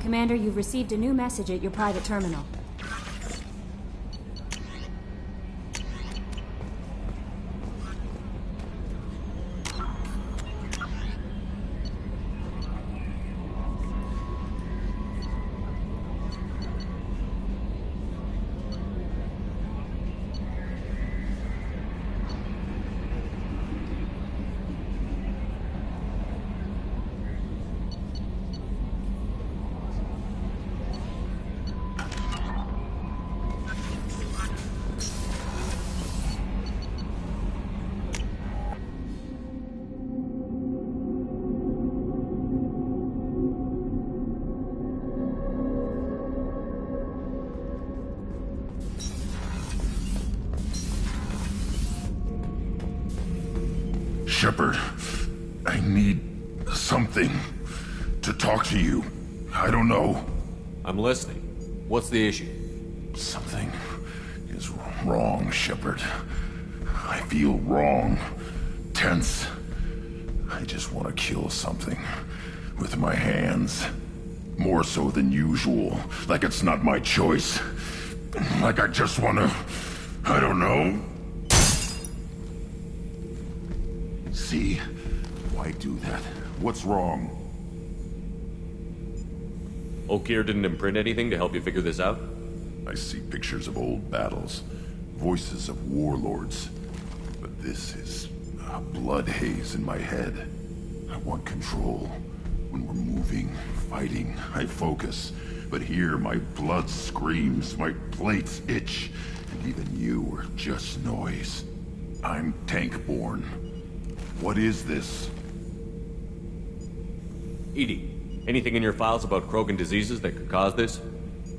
Commander, you've received a new message at your private terminal. Shepard, I need something to talk to you. I don't know. I'm listening. What's the issue? Something is wrong, Shepard. I feel wrong. Tense. I just want to kill something with my hands. More so than usual. Like it's not my choice. Like I just want to... I don't know. See? Why do that? What's wrong? Okeer didn't imprint anything to help you figure this out? I see pictures of old battles, voices of warlords. But this is a blood haze in my head. I want control. When we're moving, fighting, I focus. But here my blood screams, my plates itch, and even you are just noise. I'm tank-born. What is this? EDI, anything in your files about Krogan diseases that could cause this?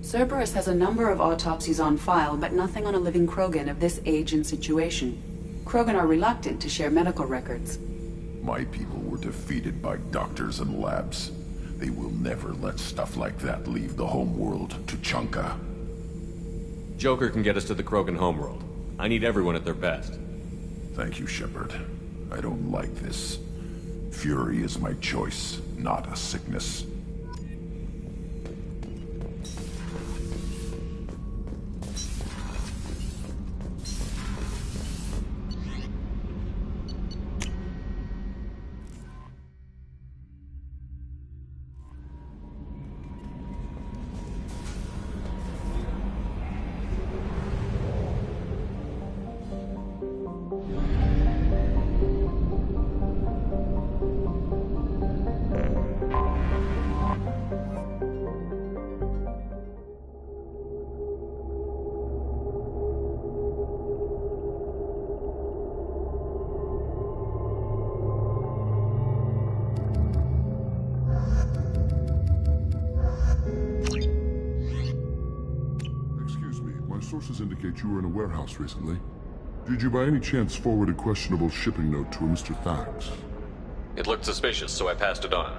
Cerberus has a number of autopsies on file, but nothing on a living Krogan of this age and situation. Krogan are reluctant to share medical records. My people were defeated by doctors and labs. They will never let stuff like that leave the homeworld to Chunka. Joker can get us to the Krogan homeworld. I need everyone at their best. Thank you, Shepard. I don't like this. Fury is my choice, not a sickness. Sources indicate you were in a warehouse recently. Did you by any chance forward a questionable shipping note to a Mr. Thax? It looked suspicious, so I passed it on.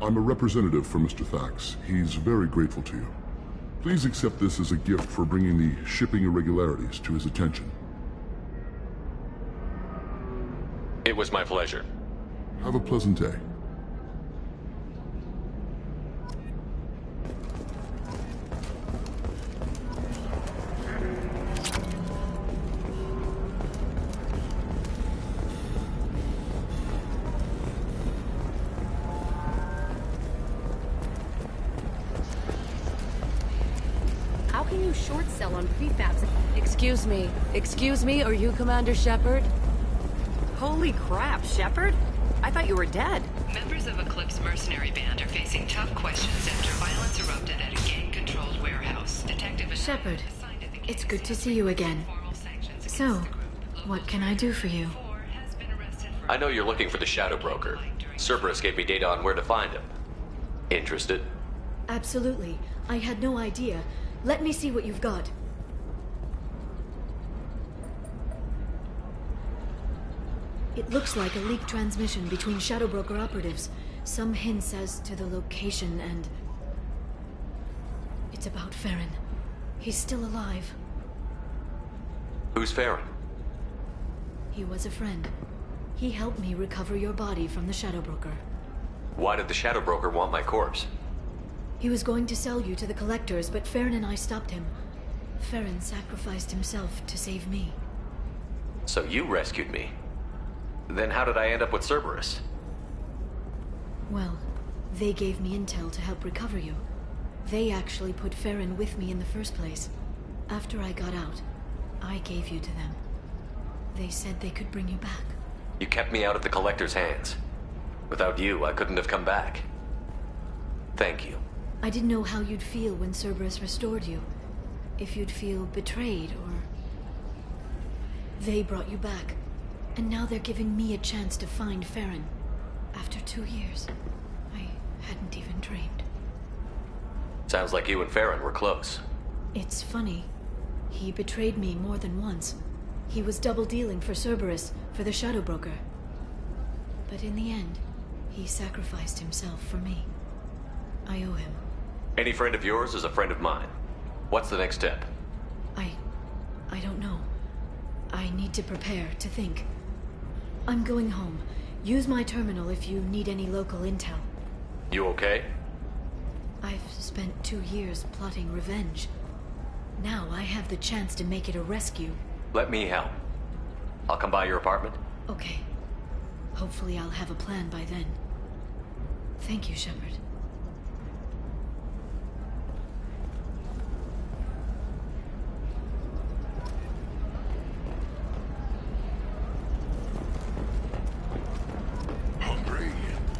I'm a representative for Mr. Thax. He's very grateful to you. Please accept this as a gift for bringing the shipping irregularities to his attention. It was my pleasure. Have a pleasant day. can you short sell on prefabs? Excuse me, are you Commander Shepard? Holy crap, Shepard? I thought you were dead. Members of Eclipse mercenary band are facing tough questions after violence erupted at a gang-controlled warehouse. Detective Shepard, it's good to see you again. So, what can I do for you? I know you're looking for the Shadow Broker. Cerberus gave me data on where to find him. Interested? Absolutely. I had no idea. Let me see what you've got. It looks like a leaked transmission between Shadow Broker operatives. Some hints as to the location and... It's about Farron. He's still alive. Who's Farron? He was a friend. He helped me recover your body from the Shadow Broker. Why did the Shadow Broker want my corpse? He was going to sell you to the Collectors, but Farron and I stopped him. Farron sacrificed himself to save me. So you rescued me. Then how did I end up with Cerberus? Well, they gave me intel to help recover you. They actually put Farron with me in the first place. After I got out, I gave you to them. They said they could bring you back. You kept me out of the Collector's hands. Without you, I couldn't have come back. Thank you. I didn't know how you'd feel when Cerberus restored you. If you'd feel betrayed, or... They brought you back. And now they're giving me a chance to find Farron. After 2 years. I hadn't even dreamed. Sounds like you and Farron were close. It's funny. He betrayed me more than once. He was double-dealing for Cerberus, for the Shadow Broker. But in the end, he sacrificed himself for me. I owe him. Any friend of yours is a friend of mine. What's the next step? I don't know. I need to prepare, to think. I'm going home. Use my terminal if you need any local intel. You okay? I've spent 2 years plotting revenge. Now I have the chance to make it a rescue. Let me help. I'll come by your apartment. Okay. Hopefully I'll have a plan by then. Thank you, Shepard. Hungry?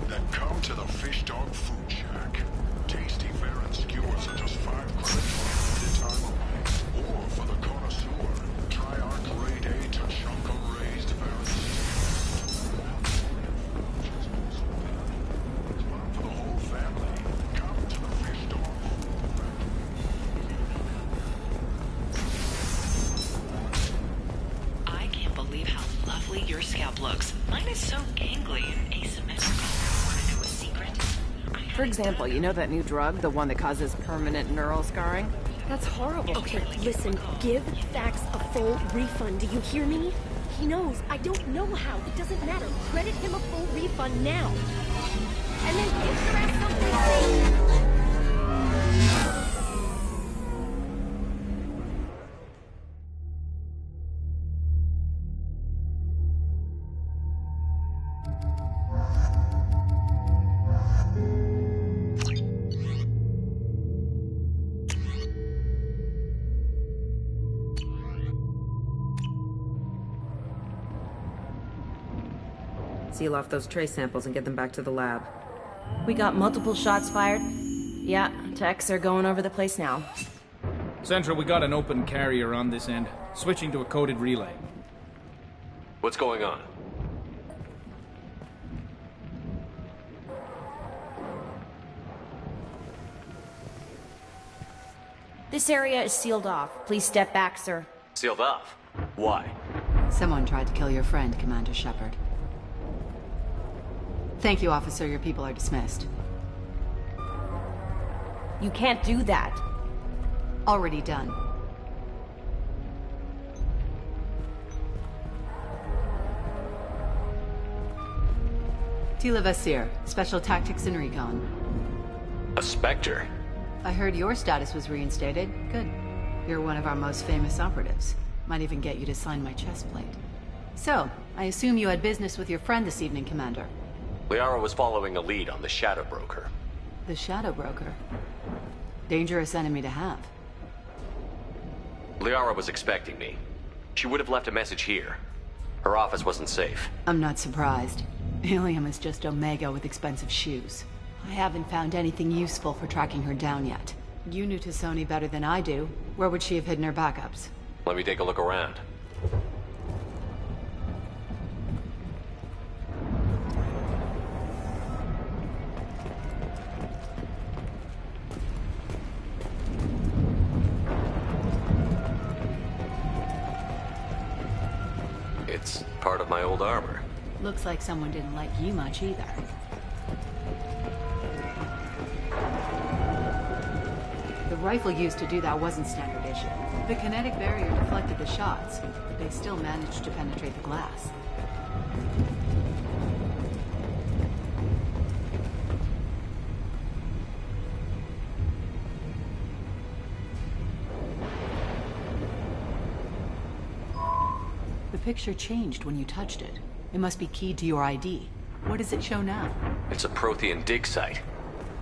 Then come to the Fish Dog Food Shack. Tasty Farron skewers are just 5 credits at a time away. Or for the connoisseur, try our grade A Tachanka raised Farron. For the whole family, come to the Fish Dog I can't believe how lovely your scalp looks. Mine is so gangly and asymmetrical. Want to know a secret? For example, you know that new drug, the one that causes permanent neural scarring? That's horrible. Okay, listen, give Thax a full refund, do you hear me? He knows, I don't know how, it doesn't matter. Credit him a full refund now. And then give the rest something. Seal off those trace samples and get them back to the lab. We got multiple shots fired. Yeah, techs are going over the place now. Central, we got an open carrier on this end. Switching to a coded relay. What's going on? This area is sealed off. Please step back, sir. Sealed off? Why? Someone tried to kill your friend, Commander Shepard. Thank you, officer. Your people are dismissed. You can't do that. Already done. Tila Vasir, Special Tactics and Recon. A Spectre? I heard your status was reinstated. Good. You're one of our most famous operatives. Might even get you to sign my chest plate. So, I assume you had business with your friend this evening, Commander. Liara was following a lead on the Shadow Broker. The Shadow Broker? Dangerous enemy to have. Liara was expecting me. She would have left a message here. Her office wasn't safe. I'm not surprised. Ilium is just Omega with expensive shoes. I haven't found anything useful for tracking her down yet. You knew Tassoni better than I do. Where would she have hidden her backups? Let me take a look around. It's part of my old armor. Looks like someone didn't like you much either. The rifle used to do that wasn't standard issue. The kinetic barrier deflected the shots, but they still managed to penetrate the glass. The picture changed when you touched it. It must be keyed to your ID. What does it show now? It's a Prothean dig site.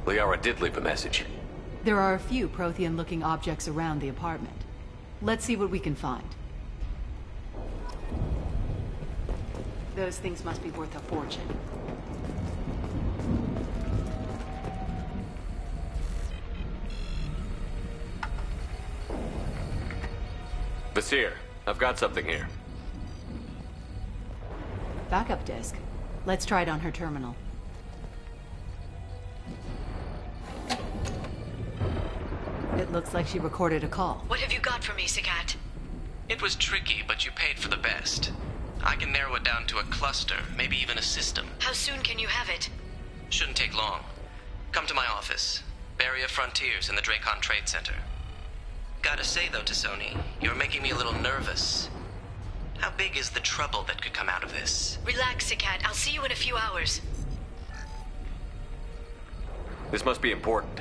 Liara did leave a message. There are a few Prothean-looking objects around the apartment. Let's see what we can find. Those things must be worth a fortune. Vasir, I've got something here. Backup disk. Let's try it on her terminal. It looks like she recorded a call. What have you got for me, Sagat? It was tricky, but you paid for the best. I can narrow it down to a cluster, maybe even a system. How soon can you have it? Shouldn't take long. Come to my office. Barrier Frontiers in the Dracon Trade Center. Gotta say though, Tassoni, you're making me a little nervous. How big is the trouble that could come out of this? Relax, Sagat. I'll see you in a few hours. This must be important.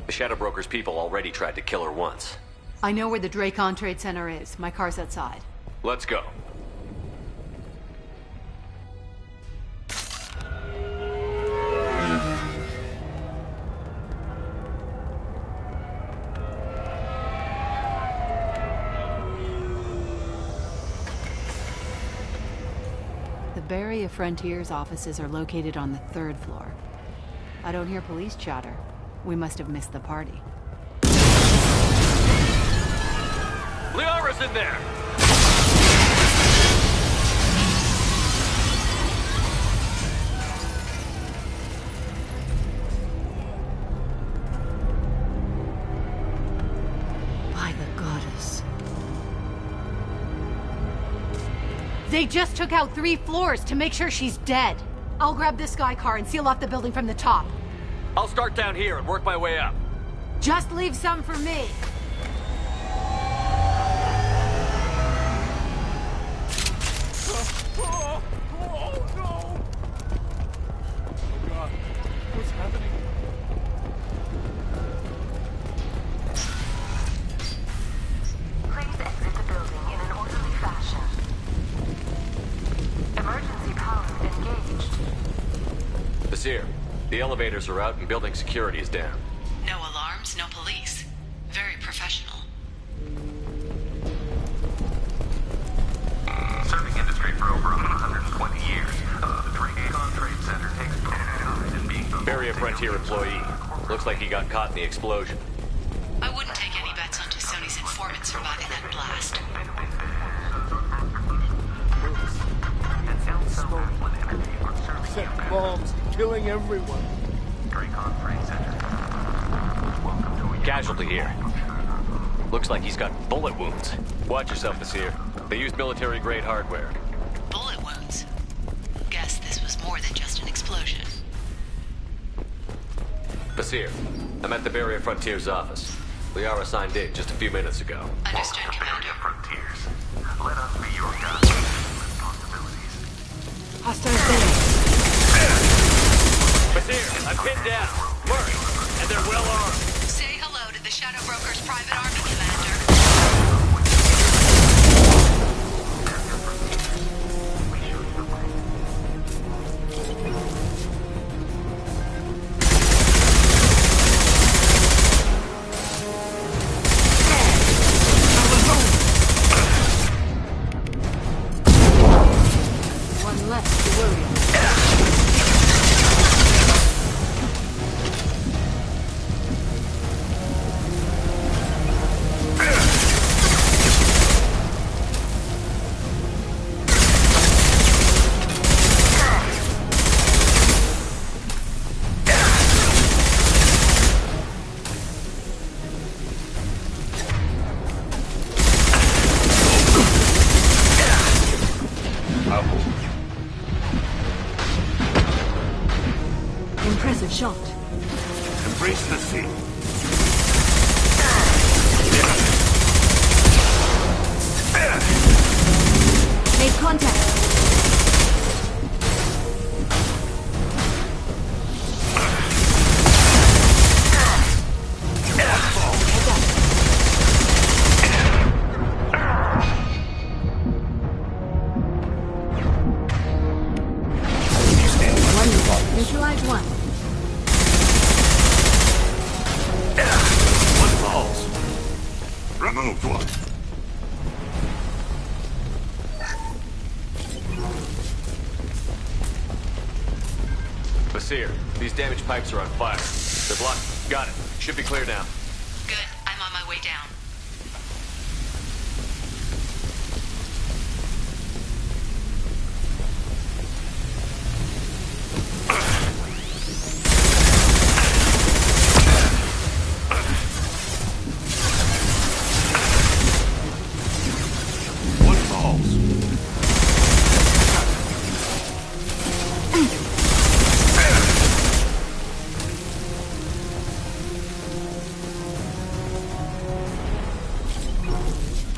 The Shadow Broker's people already tried to kill her once. I know where the Dracon Trade Center is. My car's outside. Let's go. The Barrier Frontiers offices are located on the 3rd floor. I don't hear police chatter. We must have missed the party. Liara's in there! By the goddess. They just took out 3 floors to make sure she's dead. I'll grab this Sky car and seal off the building from the top. I'll start down here and work my way up. Just leave some for me. Oh, no! Oh, God. What's happening? Please exit the building in an orderly fashion. Emergency power engaged. Vasir, the elevators are out and building security is down. No alarms, no police. Very professional. Serving industry for over 120 years. The Dracon Trade Center takes pride in being the Barrier Frontier employee. Looks like he got caught in the explosion. I wouldn't take any bets on Tassoni's informant surviving that blast. Set bombs, killing everyone. Casualty here. Looks like he's got bullet wounds. Watch yourself, Vasir. They used military-grade hardware. Bullet wounds? Guess this was more than just an explosion. Vasir, I'm at the Barrier Frontiers office. Liara signed in just a few minutes ago. Understood, Commander. Frontiers. Let us be your guide. Responsibilities. Hostiles there. Vasir, I'm pinned down. Murray, and they're well armed. Say hello to the Shadow Broker's private army, Commander. impressive shot. Embrace the sea. Made contact. Neutralize one. One falls. Removed one. Basir, these damaged pipes are on fire. They're blocked. Got it. Should be clear now. Good. I'm on my way down. One falls.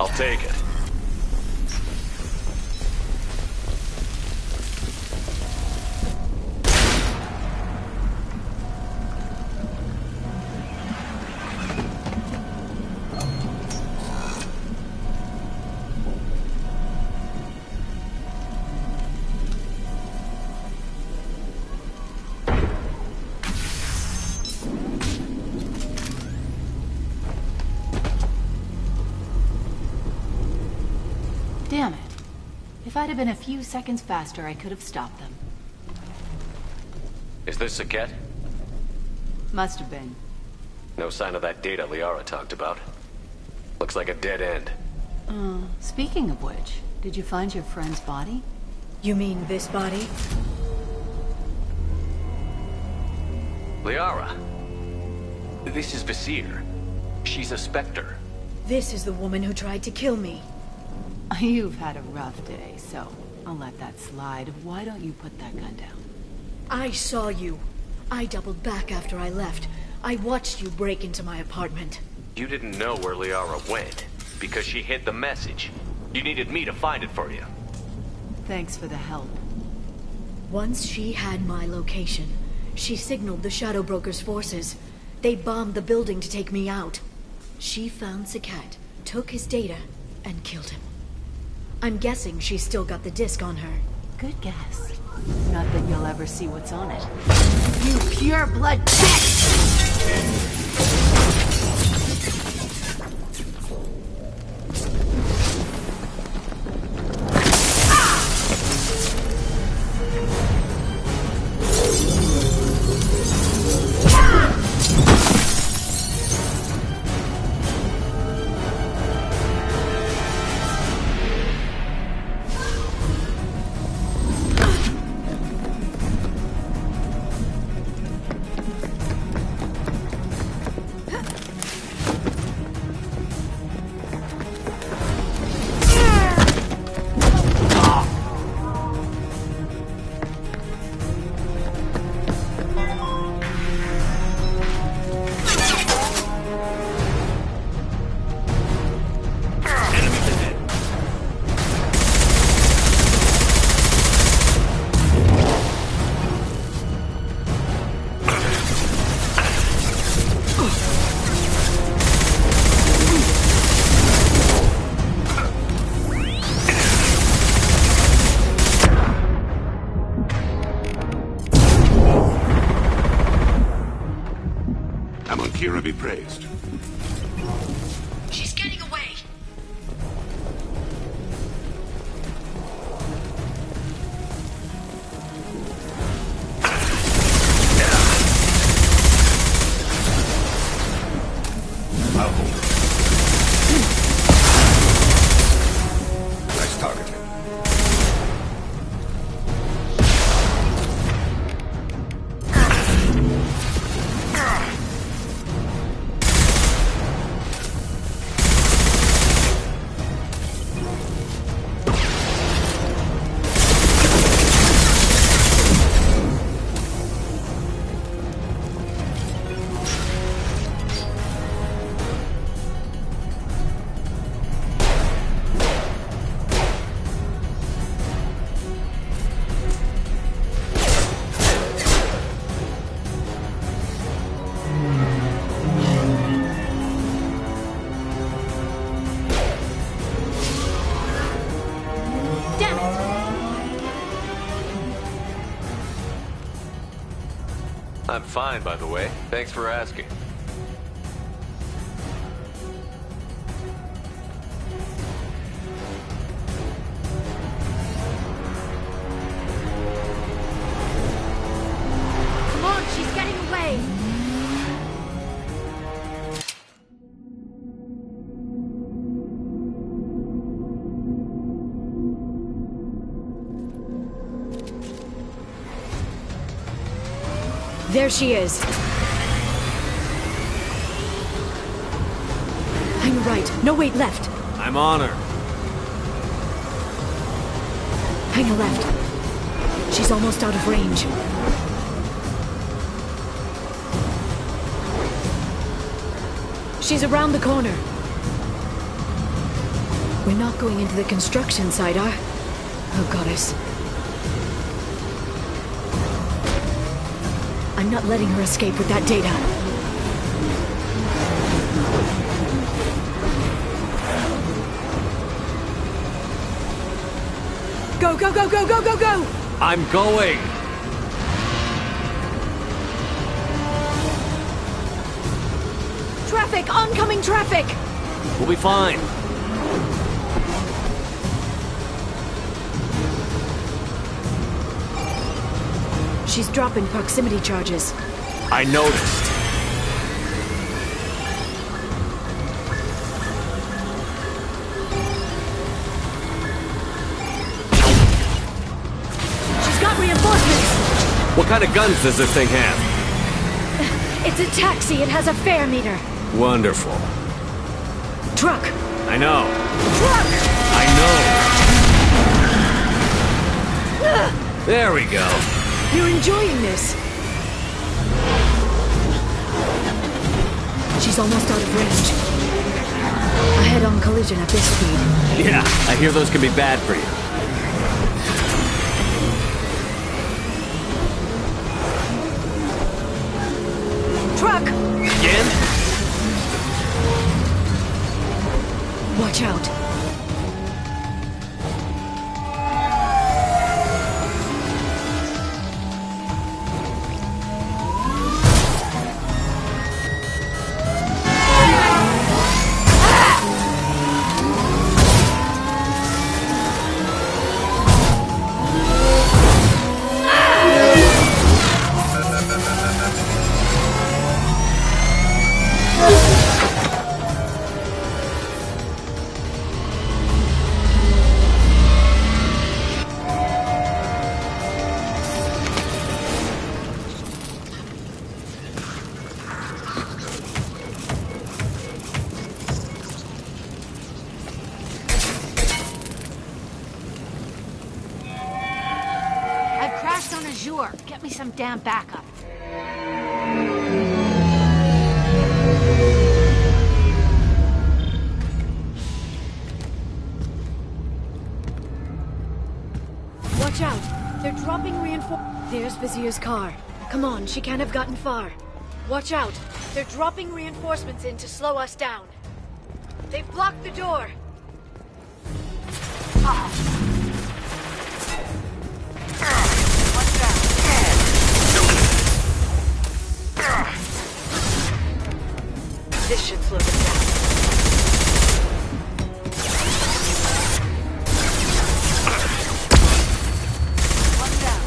I'll take it. Damn it. If I'd have been a few seconds faster, I could have stopped them. Is this Saket? Must have been. No sign of that data Liara talked about. Looks like a dead end. Speaking of which, did you find your friend's body? You mean this body? Liara. This is Basir. She's a Spectre. This is the woman who tried to kill me. You've had a rough day, so I'll let that slide. Why don't you put that gun down? I saw you. I doubled back after I left. I watched you break into my apartment. You didn't know where Liara went, because she hid the message. You needed me to find it for you. Thanks for the help. Once she had my location, she signaled the Shadow Broker's forces. They bombed the building to take me out. She found Saket, took his data, and killed him. I'm guessing she's still got the disc on her. Good guess. Not that you'll ever see what's on it. You pure blood bitch! Kira be praised. She's getting away. I'll hold her. Nice targeting. I'm fine, by the way. Thanks for asking. Come on, she's getting away! There she is. Hang right. No, wait, left. I'm on her. Hang a left. She's almost out of range. She's around the corner. We're not going into the construction site, are? Oh, goddess. I'm not letting her escape with that data. Go, go, go, go, go, go, go! I'm going! Traffic! Oncoming traffic! We'll be fine. She's dropping proximity charges. I noticed. She's got reinforcements! What kind of guns does this thing have? It's a taxi. It has a fare meter. Wonderful. Truck! I know. Truck! I know. There we go. You're enjoying this. She's almost out of range. A head-on collision at this speed. Yeah, I hear those can be bad for you. Truck! Again? Watch out. Get me some damn backup. Watch out! They're dropping reinforcements. There's Vizier's car. Come on, she can't have gotten far. Watch out! They're dropping reinforcements in to slow us down. They've blocked the door. This should slow them down. One down.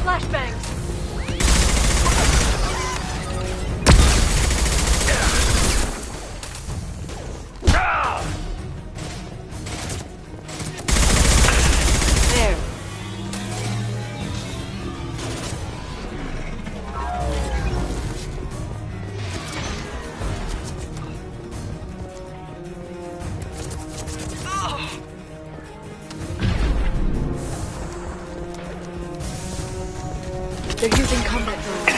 Flashbangs! There. They're using combat drones.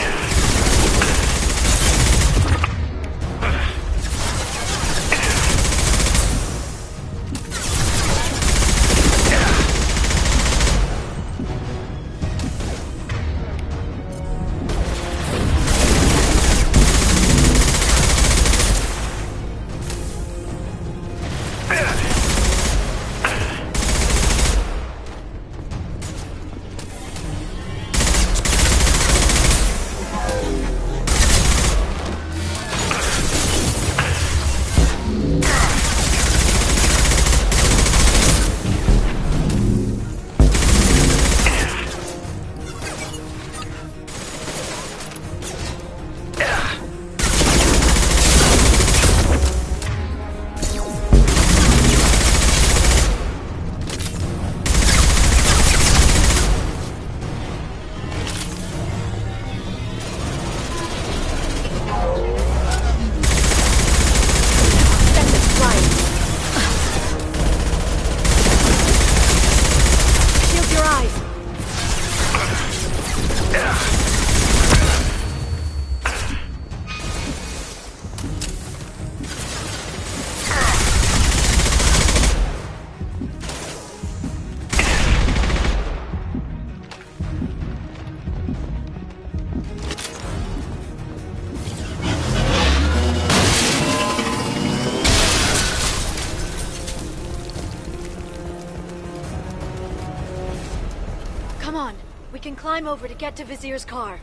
Come on. We can climb over to get to Vizier's car.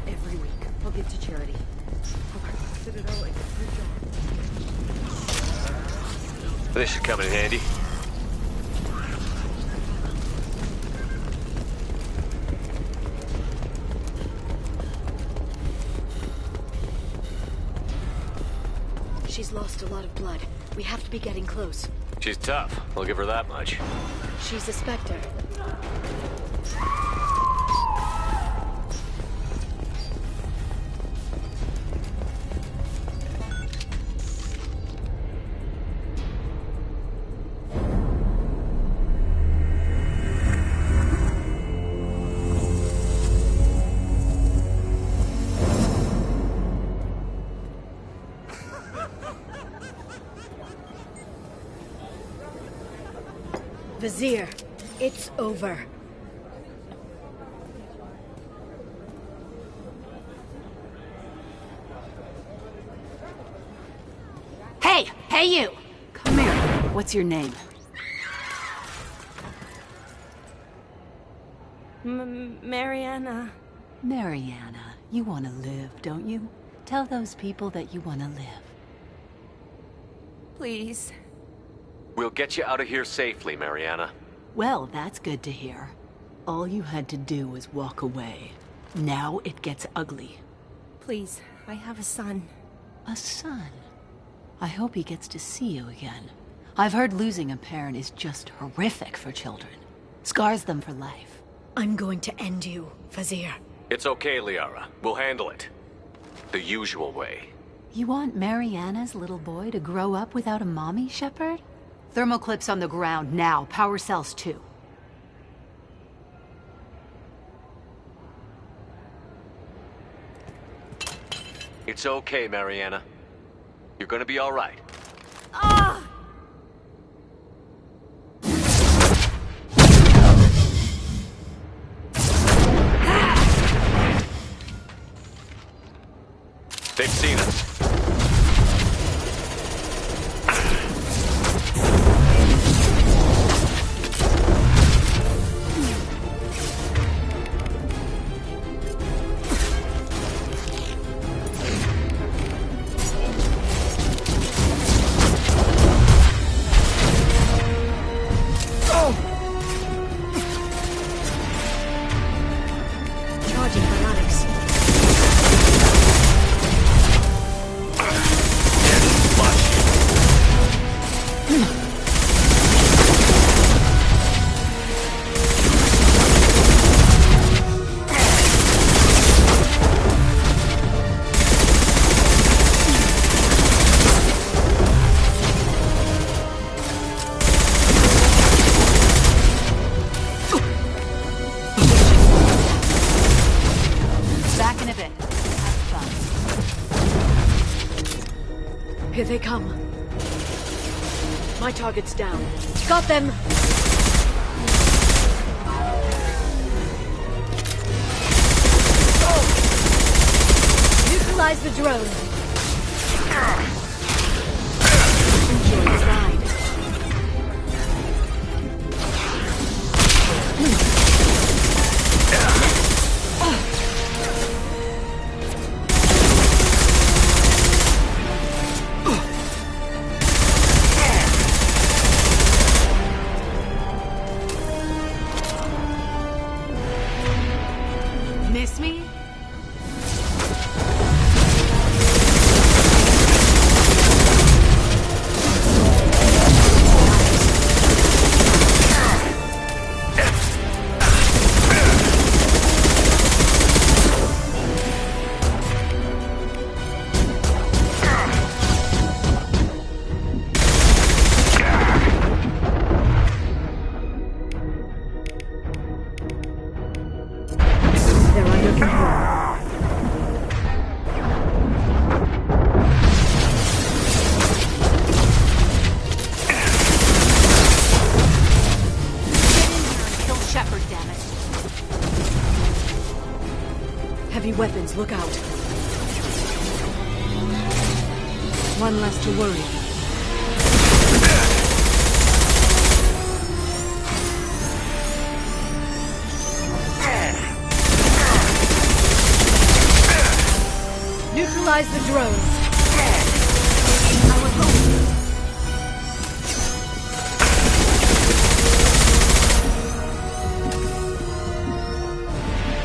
Every week. I'll give to charity. Citadel and good job. This should come in handy. She's lost a lot of blood. We have to be getting close. She's tough. I'll give her that much. She's a Spectre. Vizier, it's over. Hey! Hey, you! Come here. What's your name? Mariana. Mariana. You want to live, don't you? Tell those people that you want to live. Please. We'll get you out of here safely, Mariana. Well, that's good to hear. All you had to do was walk away. Now it gets ugly. Please, I have a son. A son? I hope he gets to see you again. I've heard losing a parent is just horrific for children. Scars them for life. I'm going to end you, Vizier. It's okay, Liara. We'll handle it. The usual way. You want Mariana's little boy to grow up without a mommy, Shepard? Thermoclips on the ground now. Power cells too. It's okay, Mariana. You're gonna be all right. Ah! They've seen us. Here they come. My target's down. Got them! Neutralize the drone. Enjoy the ride. Miss me? Heavy weapons, look out. One less to worry. Neutralize the drones.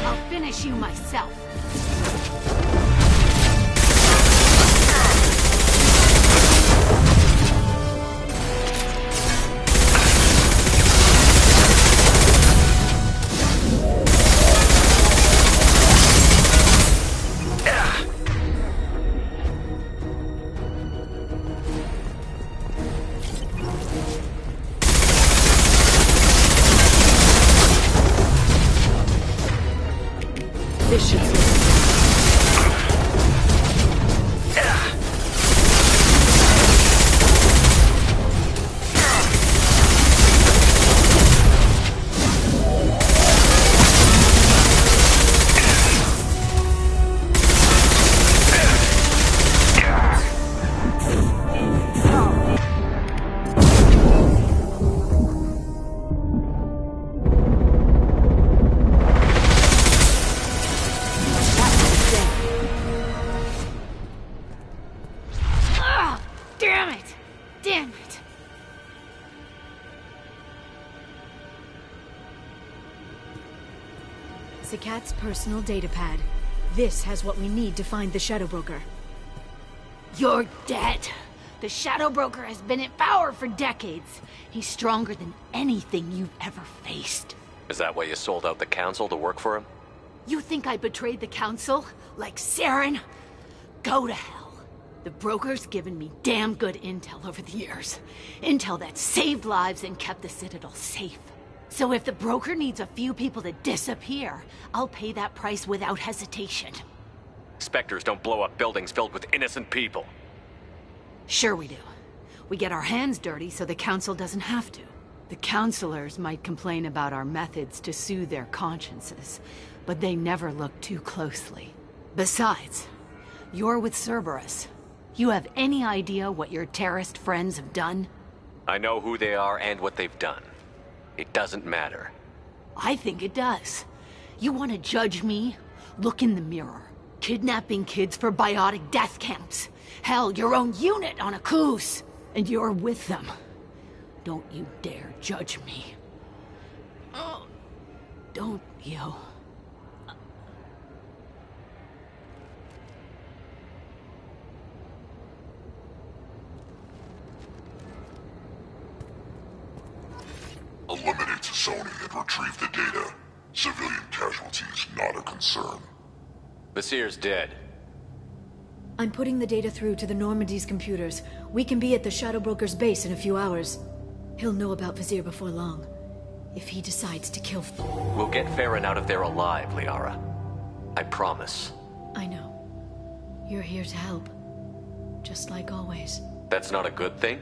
I'll finish you myself. This should save Damn it! Damn it! Zakat's personal datapad. This has what we need to find the Shadow Broker. You're dead. The Shadow Broker has been in power for decades. He's stronger than anything you've ever faced. Is that why you sold out the Council to work for him? You think I betrayed the Council? Like Saren? Go to hell. The Broker's given me damn good intel over the years. Intel that saved lives and kept the Citadel safe. So if the Broker needs a few people to disappear, I'll pay that price without hesitation. Spectres don't blow up buildings filled with innocent people. Sure we do. We get our hands dirty so the Council doesn't have to. The Councilors might complain about our methods to soothe their consciences, but they never look too closely. Besides, you're with Cerberus. You have any idea what your terrorist friends have done? I know who they are and what they've done. It doesn't matter. I think it does. You want to judge me? Look in the mirror. Kidnapping kids for biotic death camps. Hell, your own unit on a Koos. And you're with them. Don't you dare judge me. Oh, don't you? Eliminate Sony and retrieve the data. Civilian casualties not a concern. Basir's dead. I'm putting the data through to the Normandy's computers. We can be at the Shadow Broker's base in a few hours. He'll know about Basir before long. If he decides to kill... We'll get Farron out of there alive, Liara. I promise. I know. You're here to help. Just like always. That's not a good thing?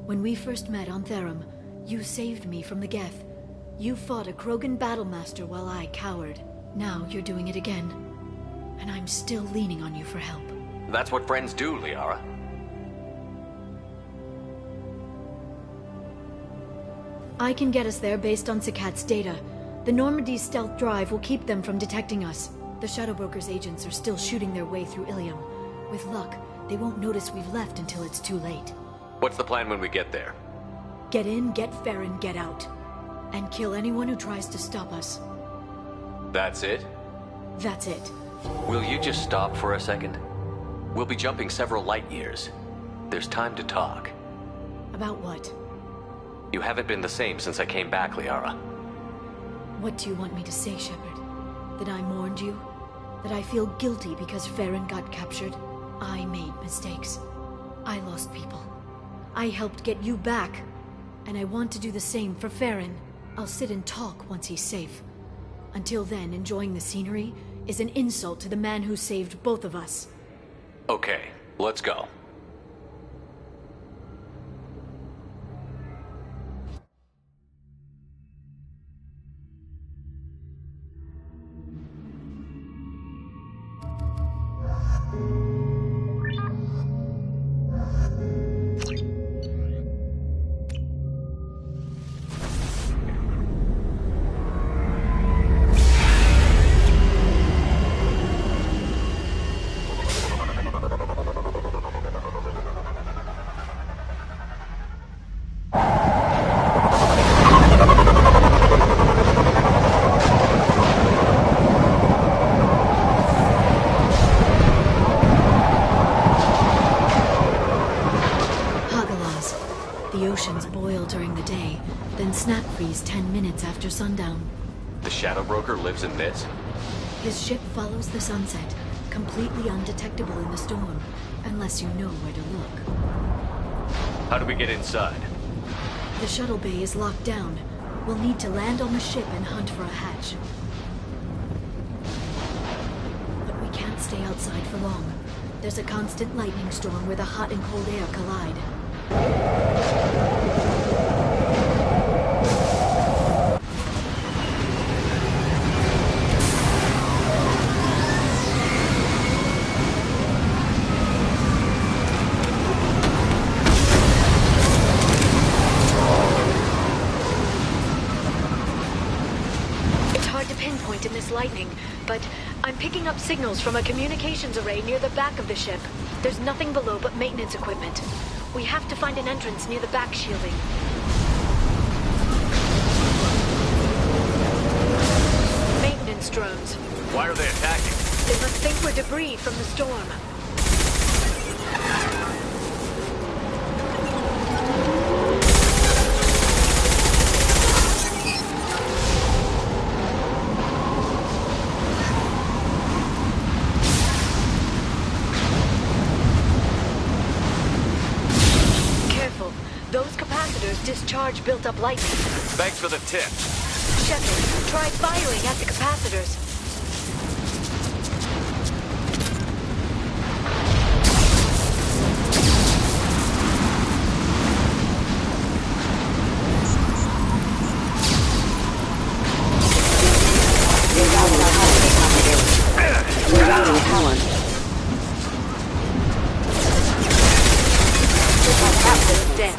When we first met on Therum, you saved me from the Geth. You fought a Krogan battlemaster while I cowered. Now you're doing it again. And I'm still leaning on you for help. That's what friends do, Liara. I can get us there based on Zakat's data. The Normandy's stealth drive will keep them from detecting us. The Shadow Broker's agents are still shooting their way through Ilium. With luck, they won't notice we've left until it's too late. What's the plan when we get there? Get in, get Farron, get out. And kill anyone who tries to stop us. That's it? That's it. Will you just stop for a second? We'll be jumping several light years. There's time to talk. About what? You haven't been the same since I came back, Liara. What do you want me to say, Shepard? That I mourned you? That I feel guilty because Farron got captured? I made mistakes. I lost people. I helped get you back. And I want to do the same for Farron. I'll sit and talk once he's safe. Until then, enjoying the scenery is an insult to the man who saved both of us. Okay, let's go. freeze 10 minutes after sundown. The Shadow Broker lives in this? His ship follows the sunset, completely undetectable in the storm, unless you know where to look. How do we get inside? The shuttle bay is locked down. We'll need to land on the ship and hunt for a hatch. But we can't stay outside for long. There's a constant lightning storm where the hot and cold air collide. Lightning, but I'm picking up signals from a communications array near the back of the ship. There's nothing below but maintenance equipment. We have to find an entrance near the back shielding. Maintenance drones. Why are they attacking? They must think we're debris from the storm. Discharge built-up lightning. Thanks for the tip. Shepard, try firing at the capacitors. Rerouting power. Captain dead.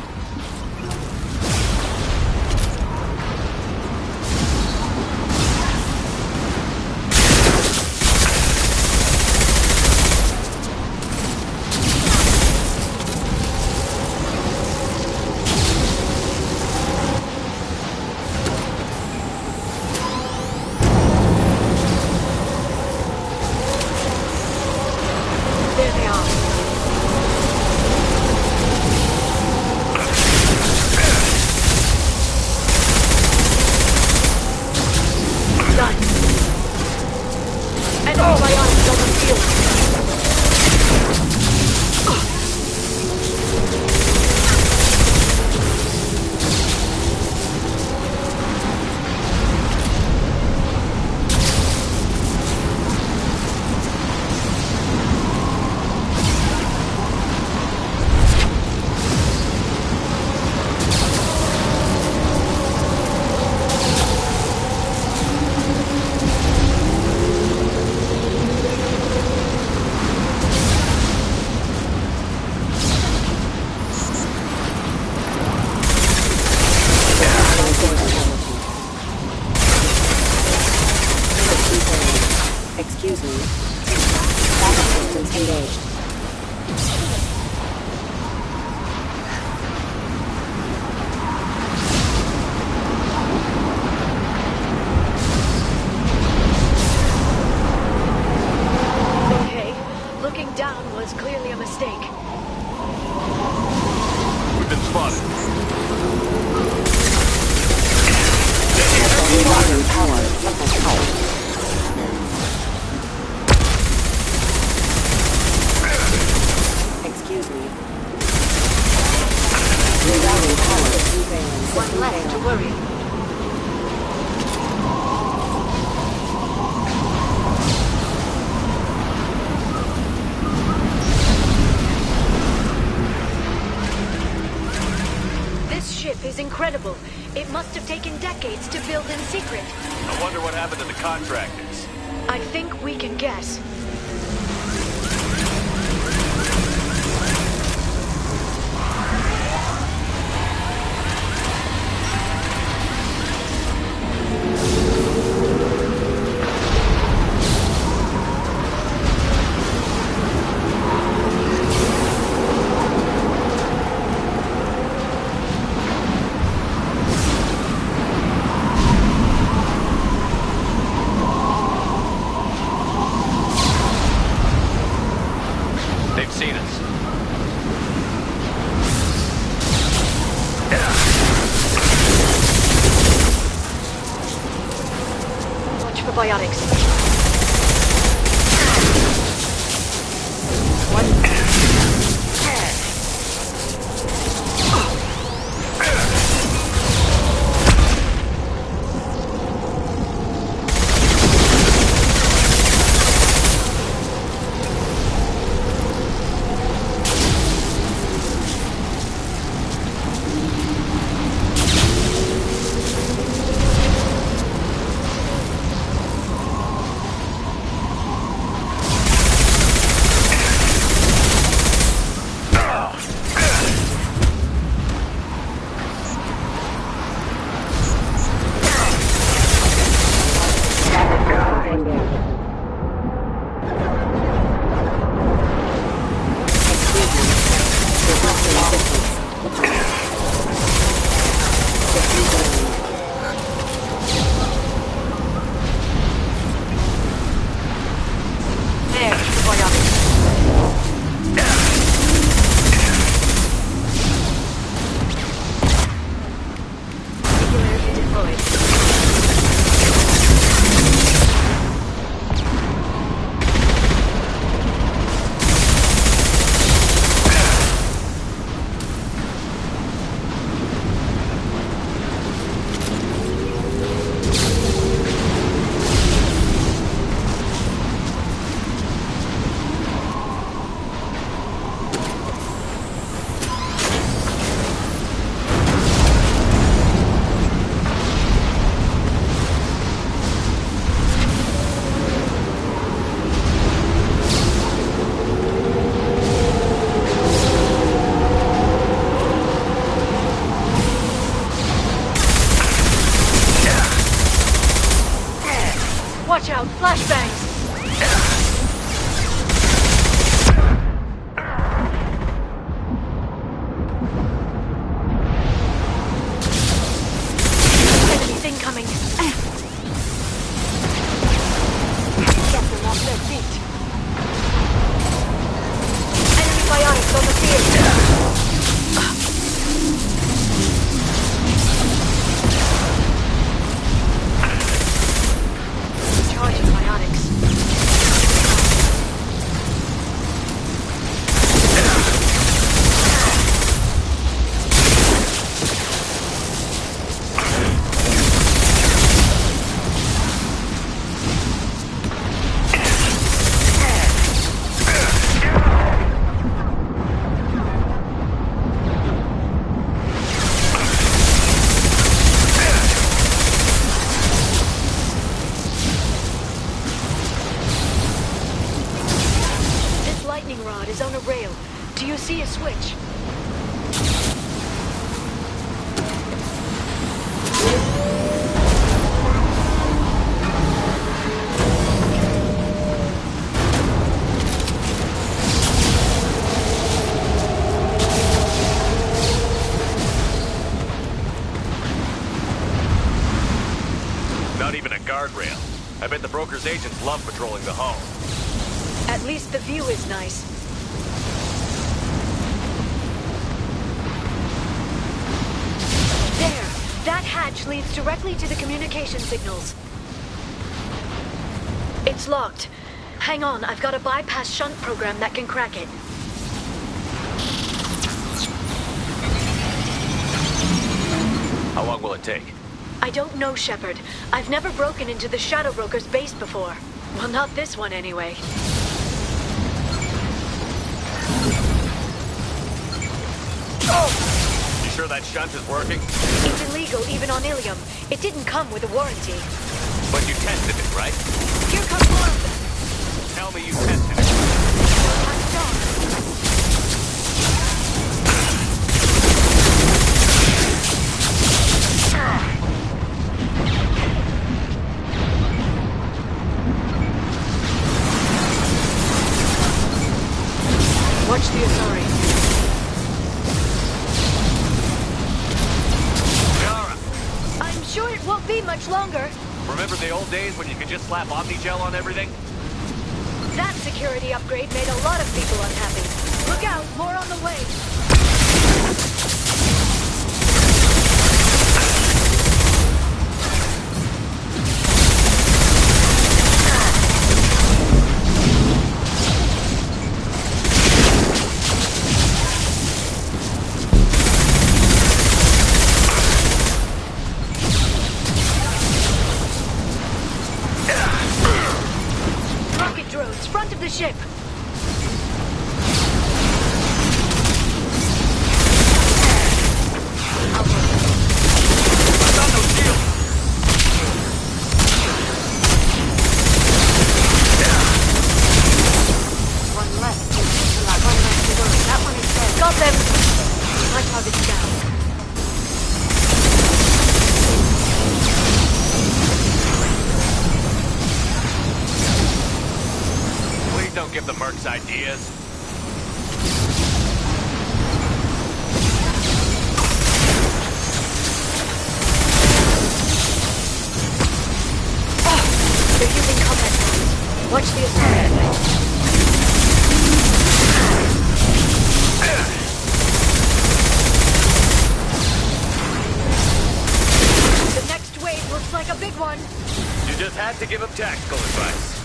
Excuse me. Backup systems engaged. Okay, looking down was clearly a mistake. We've been spotted. Rerouting power. Temple power. Excuse me. Rerouting power. One less to worry. This ship is incredible. It must have taken decades to build in secret. I wonder what happened to the contractors. I think we can guess. for biotics. Watch out, flashbangs! Enemies incoming! Get them off their feet! Enemy biotics on the field! Charging biotics. Lightning rod is on a rail. Do you see a switch? Not even a guardrail. I bet the broker's agents love patrolling the hull. At least the view is nice. There! That hatch leads directly to the communication signals. It's locked. Hang on, I've got a bypass shunt program that can crack it. How long will it take? I don't know, Shepard. I've never broken into the Shadow Broker's base before. Well, not this one anyway. You sure that shunt is working? It's illegal even on Ilium. It didn't come with a warranty. But you tested it, right? Here comes more of them. Tell me you tested it. I'm done. Watch the Asari. Yara! I'm sure it won't be much longer. Remember the old days when you could just slap Omnigel on everything? That security upgrade made a lot of people unhappy. Look out, more on the way. got them! My target's down. Please don't give the mercs ideas. They're using combat drones. Watch the attack. The next wave looks like a big one. You just had to give them tactical advice.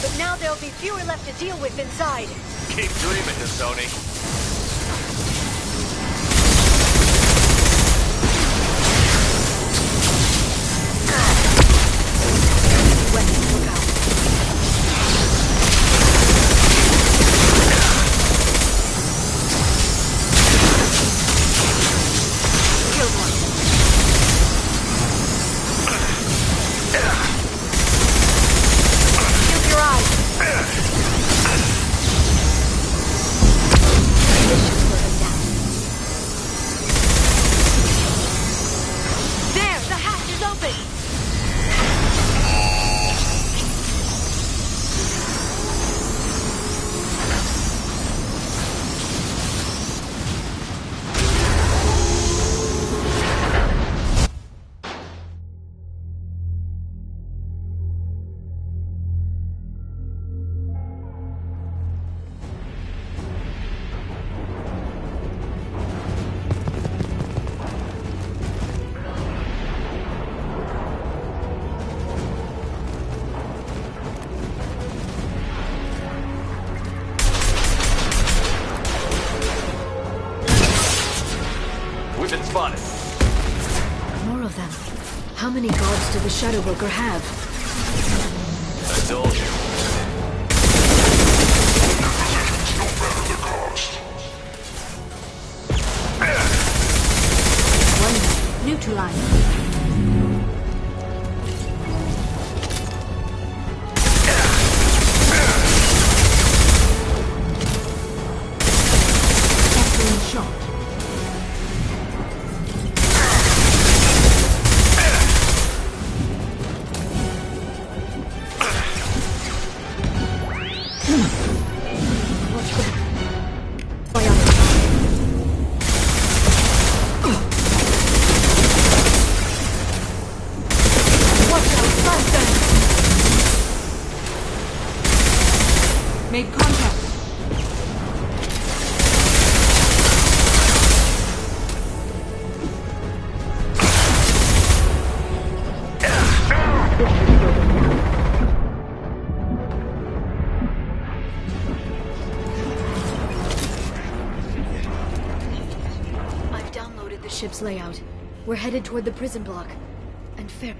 But now there'll be fewer left to deal with inside. Keep dreaming, Sony. More of them. How many guards do the Shadow Broker have? I told you. One neutralized. Made contact. I've downloaded the ship's layout. We're headed toward the prison block. And fair.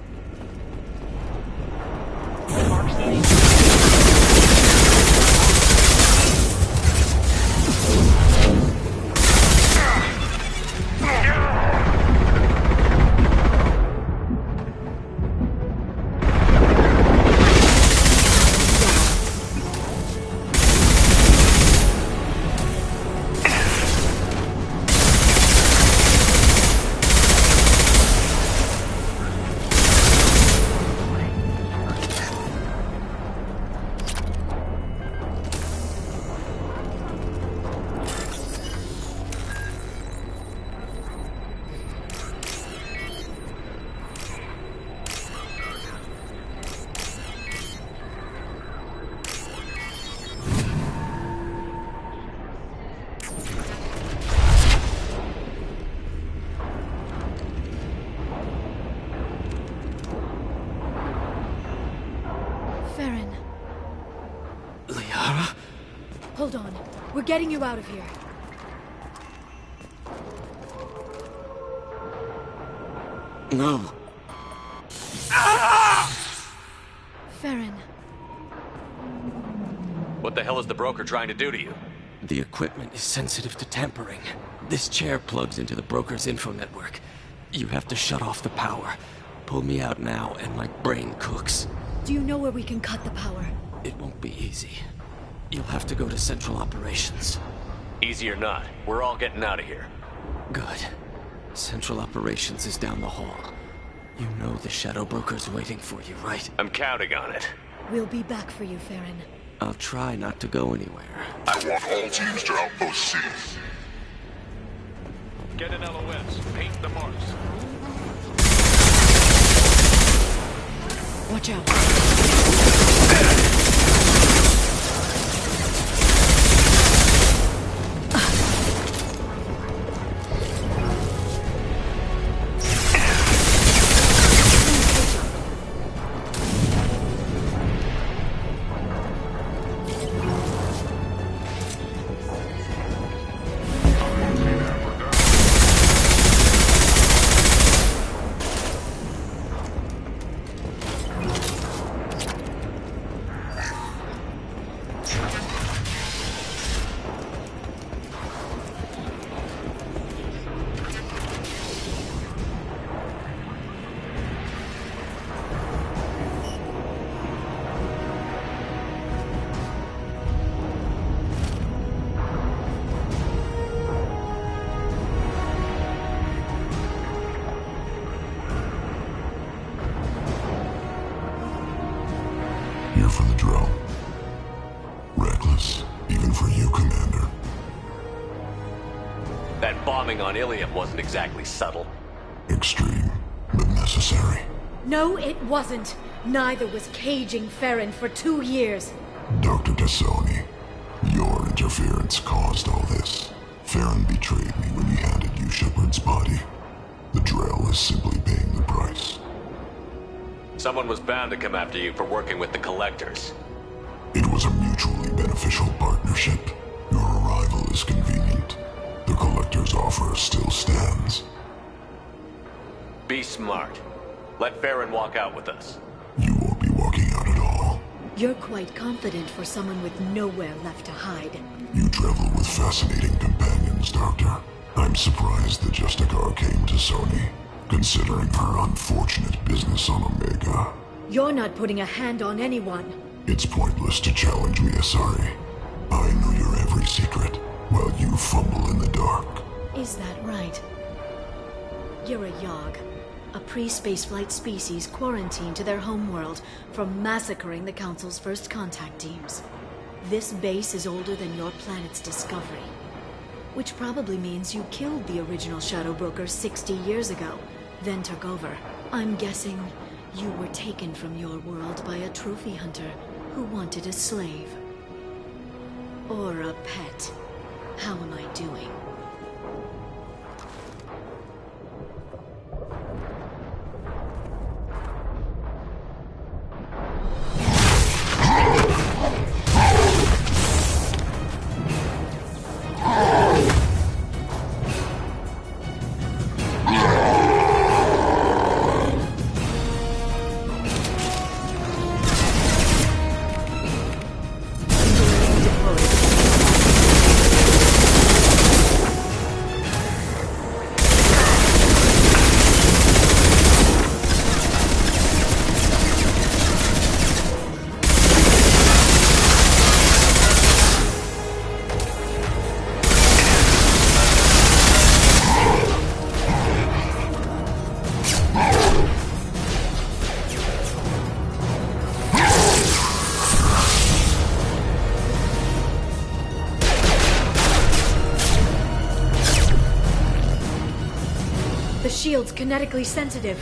Farron. Liara? Hold on. We're getting you out of here. No. Farron. What the hell is the broker trying to do to you? The equipment is sensitive to tampering. This chair plugs into the broker's info network. You have to shut off the power. Pull me out now and my brain cooks. Do you know where we can cut the power? It won't be easy. You'll have to go to Central Operations. Easy or not, we're all getting out of here. Good. Central Operations is down the hall. You know the Shadow Broker's waiting for you, right? I'm counting on it. We'll be back for you, Farron. I'll try not to go anywhere. I want all teams to Outpost C. Get an LOS. Paint the marks. Watch out. Here for the drill. Reckless, even for you, Commander. That bombing on Ilium wasn't exactly subtle. Extreme, but necessary. No, it wasn't. Neither was caging Farron for 2 years. Dr. Tassoni, your interference caused all this. Farron betrayed me when he handed you Shepard's body. The Drell is simply paying the price. Someone was bound to come after you for working with the Collectors. It was a mutually beneficial partnership. Your arrival is convenient. The Collector's offer still stands. Be smart. Let Farron walk out with us. You won't be walking out at all. You're quite confident for someone with nowhere left to hide. You travel with fascinating companions, Doctor. I'm surprised the Justicar came to Sony, considering her unfortunate business on Omega. You're not putting a hand on anyone. It's pointless to challenge me, Asari. I know your every secret, while you fumble in the dark. Is that right? You're a Yogg, a pre-spaceflight species quarantined to their homeworld from massacring the Council's first contact teams. This base is older than your planet's discovery, which probably means you killed the original Shadow Broker 60 years ago, then took over. I'm guessing you were taken from your world by a trophy hunter who wanted a slave. Or a pet. How am I doing? The shield's kinetically sensitive.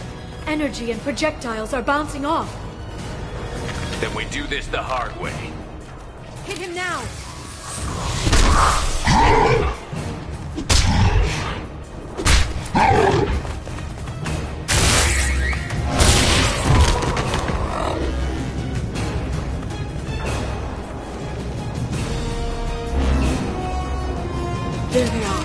Energy and projectiles are bouncing off. Then we do this the hard way. Hit him now! There they are.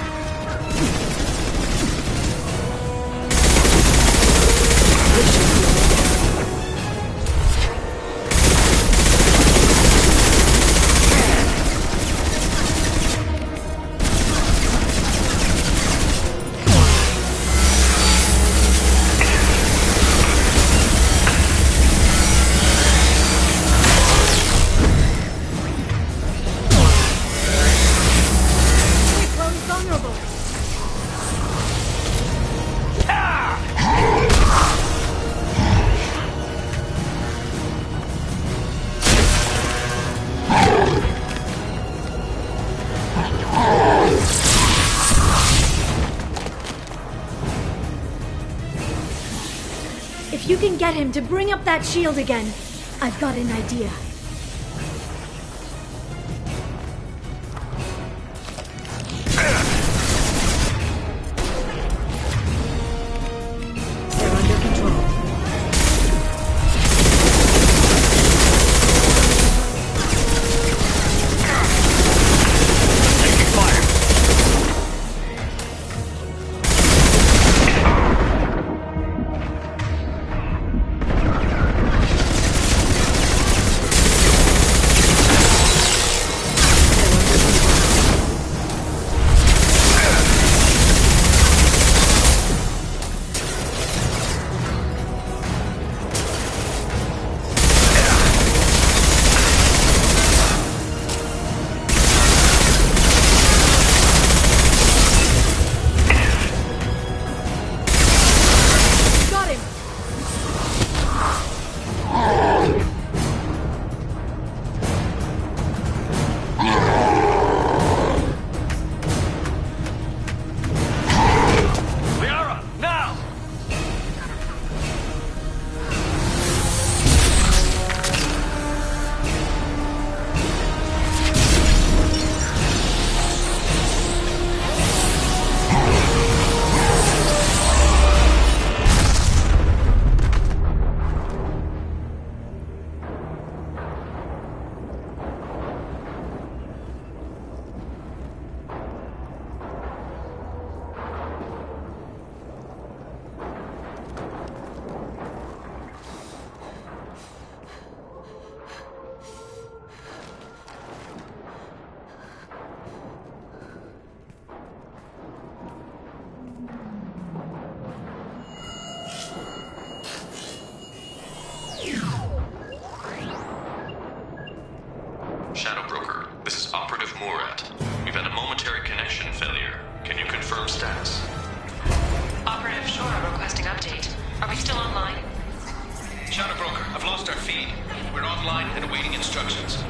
If you can get him to bring up that shield again, I've got an idea. They're under control. Taking fire. Got him! Liara, now! Shadow Broker, this is Operative Murat. We've had a momentary connection failure. Can you confirm status? Operative Shora requesting update. Are we still online? Shadow Broker, I've lost our feed. We're online and awaiting instructions.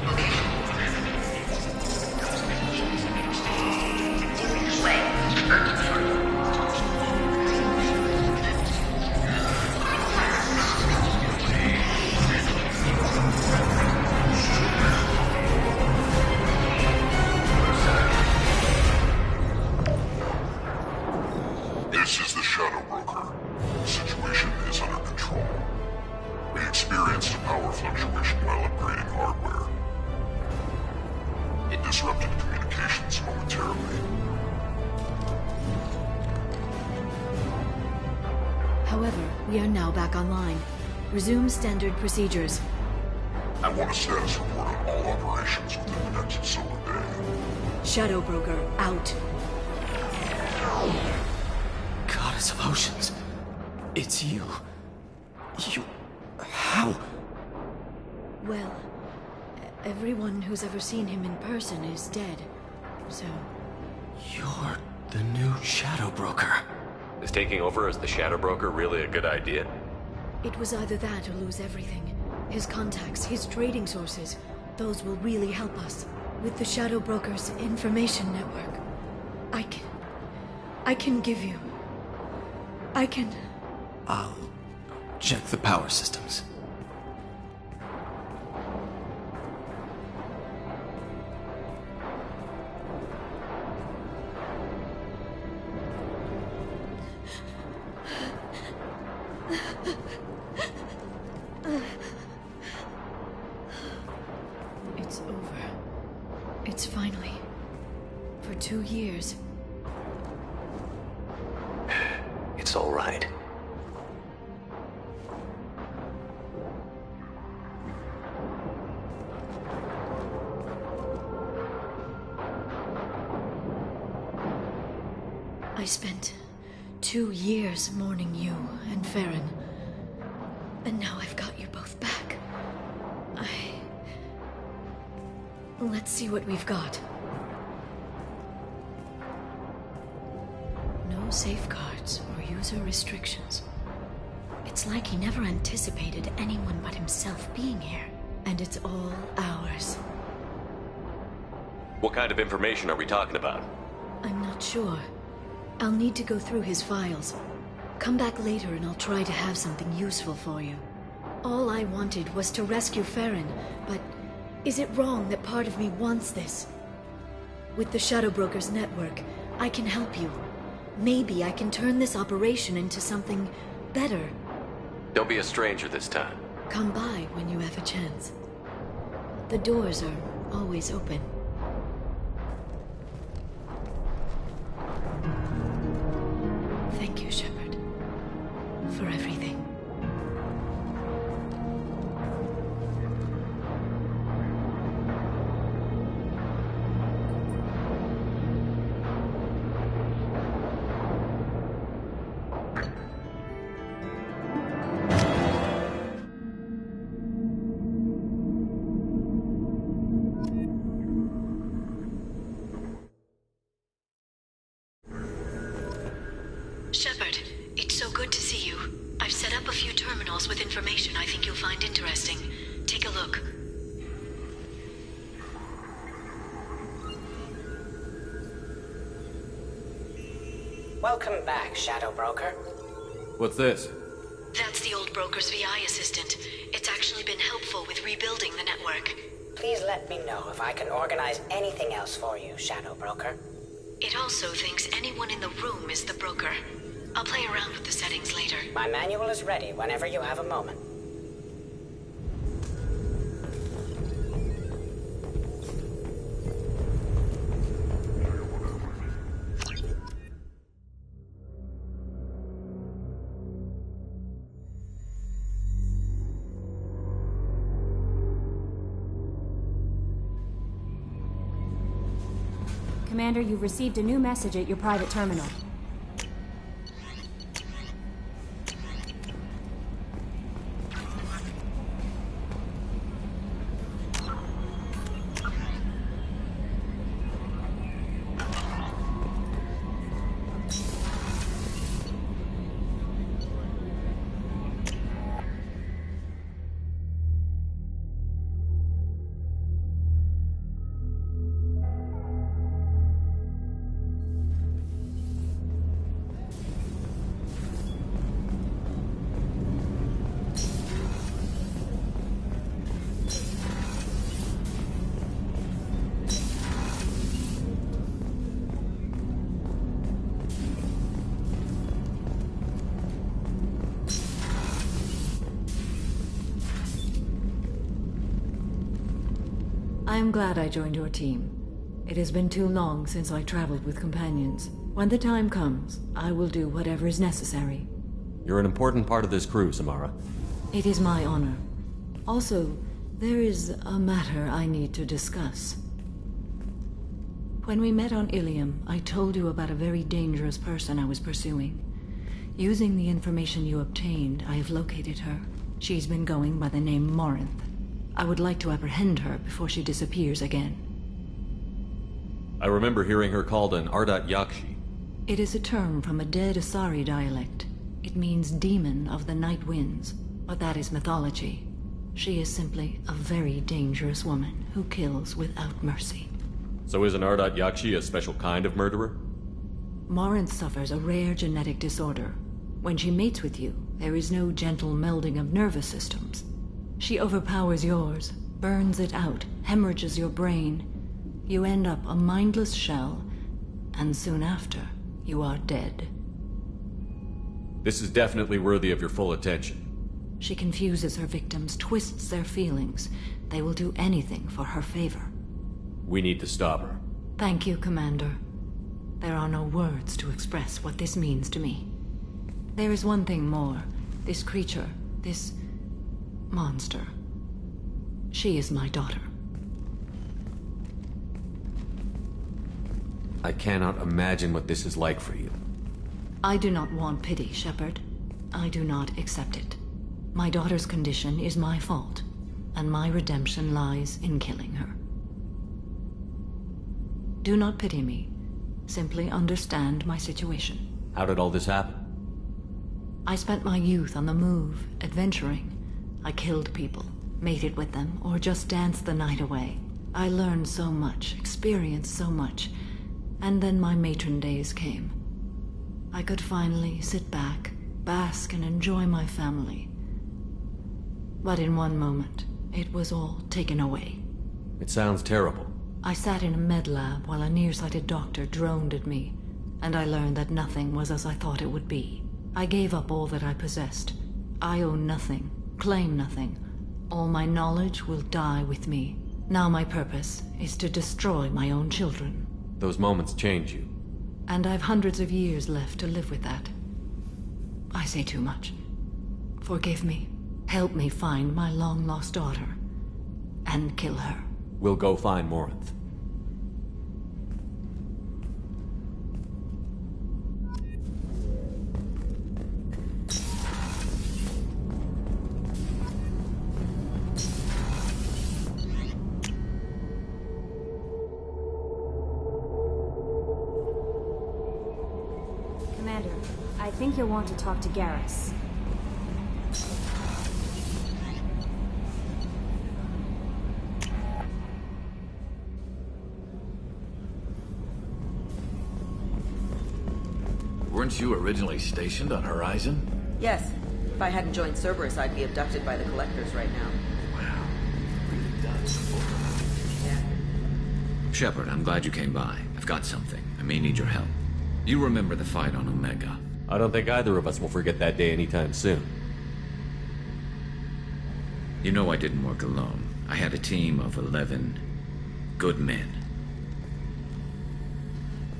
This is the Shadow Broker. The situation is under control. We experienced a power fluctuation while upgrading hardware. It disrupted communications momentarily. However, we are now back online. Resume standard procedures. I want a status report on all operations within the next solar day. Shadow Broker, out. Goddess of Oceans. It's you. You... How? Well, everyone who's ever seen him in person is dead. So, You're the new Shadow Broker. Is taking over as the Shadow Broker really a good idea? it was either that or lose everything. His contacts, his trading sources, those will really help us. With the Shadow Broker's information network, I can give you... I'll check the power systems. It's over. It's finally... For 2 years. It's all right. I spent 2 years mourning you and Farron. And now I've got you both back. Let's see what we've got. No safeguards or user restrictions. It's like he never anticipated anyone but himself being here. And it's all ours. What kind of information are we talking about? I'm not sure. I'll need to go through his files. Come back later and I'll try to have something useful for you. All I wanted was to rescue Farron, but is it wrong that part of me wants this? With the Shadow Brokers network, I can help you. Maybe I can turn this operation into something better. Don't be a stranger this time. Come by when you have a chance. The doors are always open. Thank you, Shepard, for everything. Shepard, it's so good to see you. I've set up a few terminals with information I think you'll find interesting. Take a look. Welcome back, Shadow Broker. What's this? That's the old broker's VI assistant. It's actually been helpful with rebuilding the network. Please let me know if I can organize anything else for you, Shadow Broker. It also thinks anyone in the room is the broker. I'll play around with the settings later. My manual is ready whenever you have a moment. Commander, you've received a new message at your private terminal. I am glad I joined your team. It has been too long since I traveled with companions. When the time comes, I will do whatever is necessary. You're an important part of this crew, Samara. It is my honor. Also, there is a matter I need to discuss. When we met on Ilium, I told you about a very dangerous person I was pursuing. Using the information you obtained, I have located her. She's been going by the name Morinth. I would like to apprehend her before she disappears again. I remember hearing her called an Ardat Yakshi. It is a term from a dead Asari dialect. It means demon of the night winds, but that is mythology. She is simply a very dangerous woman who kills without mercy. So is an Ardat Yakshi a special kind of murderer? Morinth suffers a rare genetic disorder. When she mates with you, there is no gentle melding of nervous systems. She overpowers yours, burns it out, hemorrhages your brain. You end up a mindless shell, and soon after, you are dead. This is definitely worthy of your full attention. She confuses her victims, twists their feelings. They will do anything for her favor. We need to stop her. Thank you, Commander. There are no words to express what this means to me. There is one thing more. This creature, this monster. She is my daughter. I cannot imagine what this is like for you. I do not want pity, Shepard. I do not accept it. My daughter's condition is my fault, and my redemption lies in killing her. Do not pity me. Simply understand my situation. How did all this happen? I spent my youth on the move, adventuring. I killed people, mated with them, or just danced the night away. I learned so much, experienced so much, and then my matron days came. I could finally sit back, bask and enjoy my family. But in one moment, it was all taken away. It sounds terrible. I sat in a med lab while a nearsighted doctor droned at me, and I learned that nothing was as I thought it would be. I gave up all that I possessed. I own nothing, claim nothing. All my knowledge will die with me. Now my purpose is to destroy my own children. Those moments change you. And I've hundreds of years left to live with that. I say too much. Forgive me. Help me find my long-lost daughter. And kill her. We'll go find Morinth. Commander, I think you'll want to talk to Garrus. Weren't you originally stationed on Horizon? Yes. If I hadn't joined Cerberus, I'd be abducted by the Collectors right now. Wow. Really does. Yeah. Shepard, I'm glad you came by. I've got something. I may need your help. You remember the fight on Omega? I don't think either of us will forget that day anytime soon. You know I didn't work alone. I had a team of 11 good men.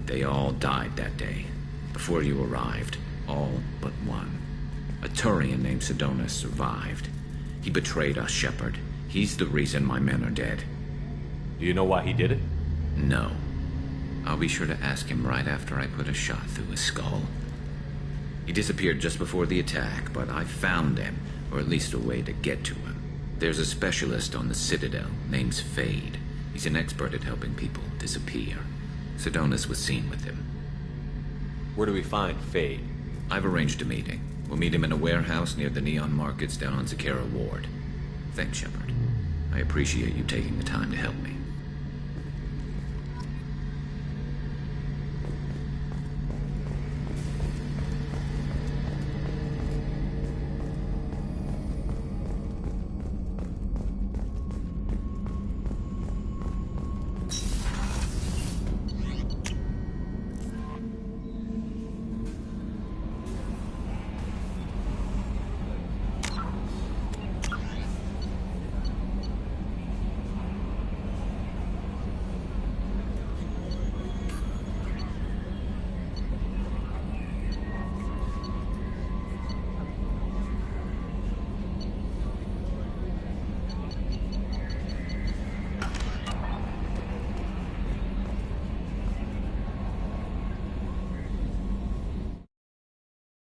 They all died that day. Before you arrived, all but one. A Turian named Sidonus survived. He betrayed us, Shepard. He's the reason my men are dead. Do you know why he did it? No. I'll be sure to ask him right after I put a shot through his skull. He disappeared just before the attack, but I found him, or at least a way to get to him. There's a specialist on the Citadel, name's Fade. He's an expert at helping people disappear. Sidonus was seen with him. Where do we find Fade? I've arranged a meeting. We'll meet him in a warehouse near the Neon Markets down on Zakera Ward. Thanks, Shepard. I appreciate you taking the time to help me.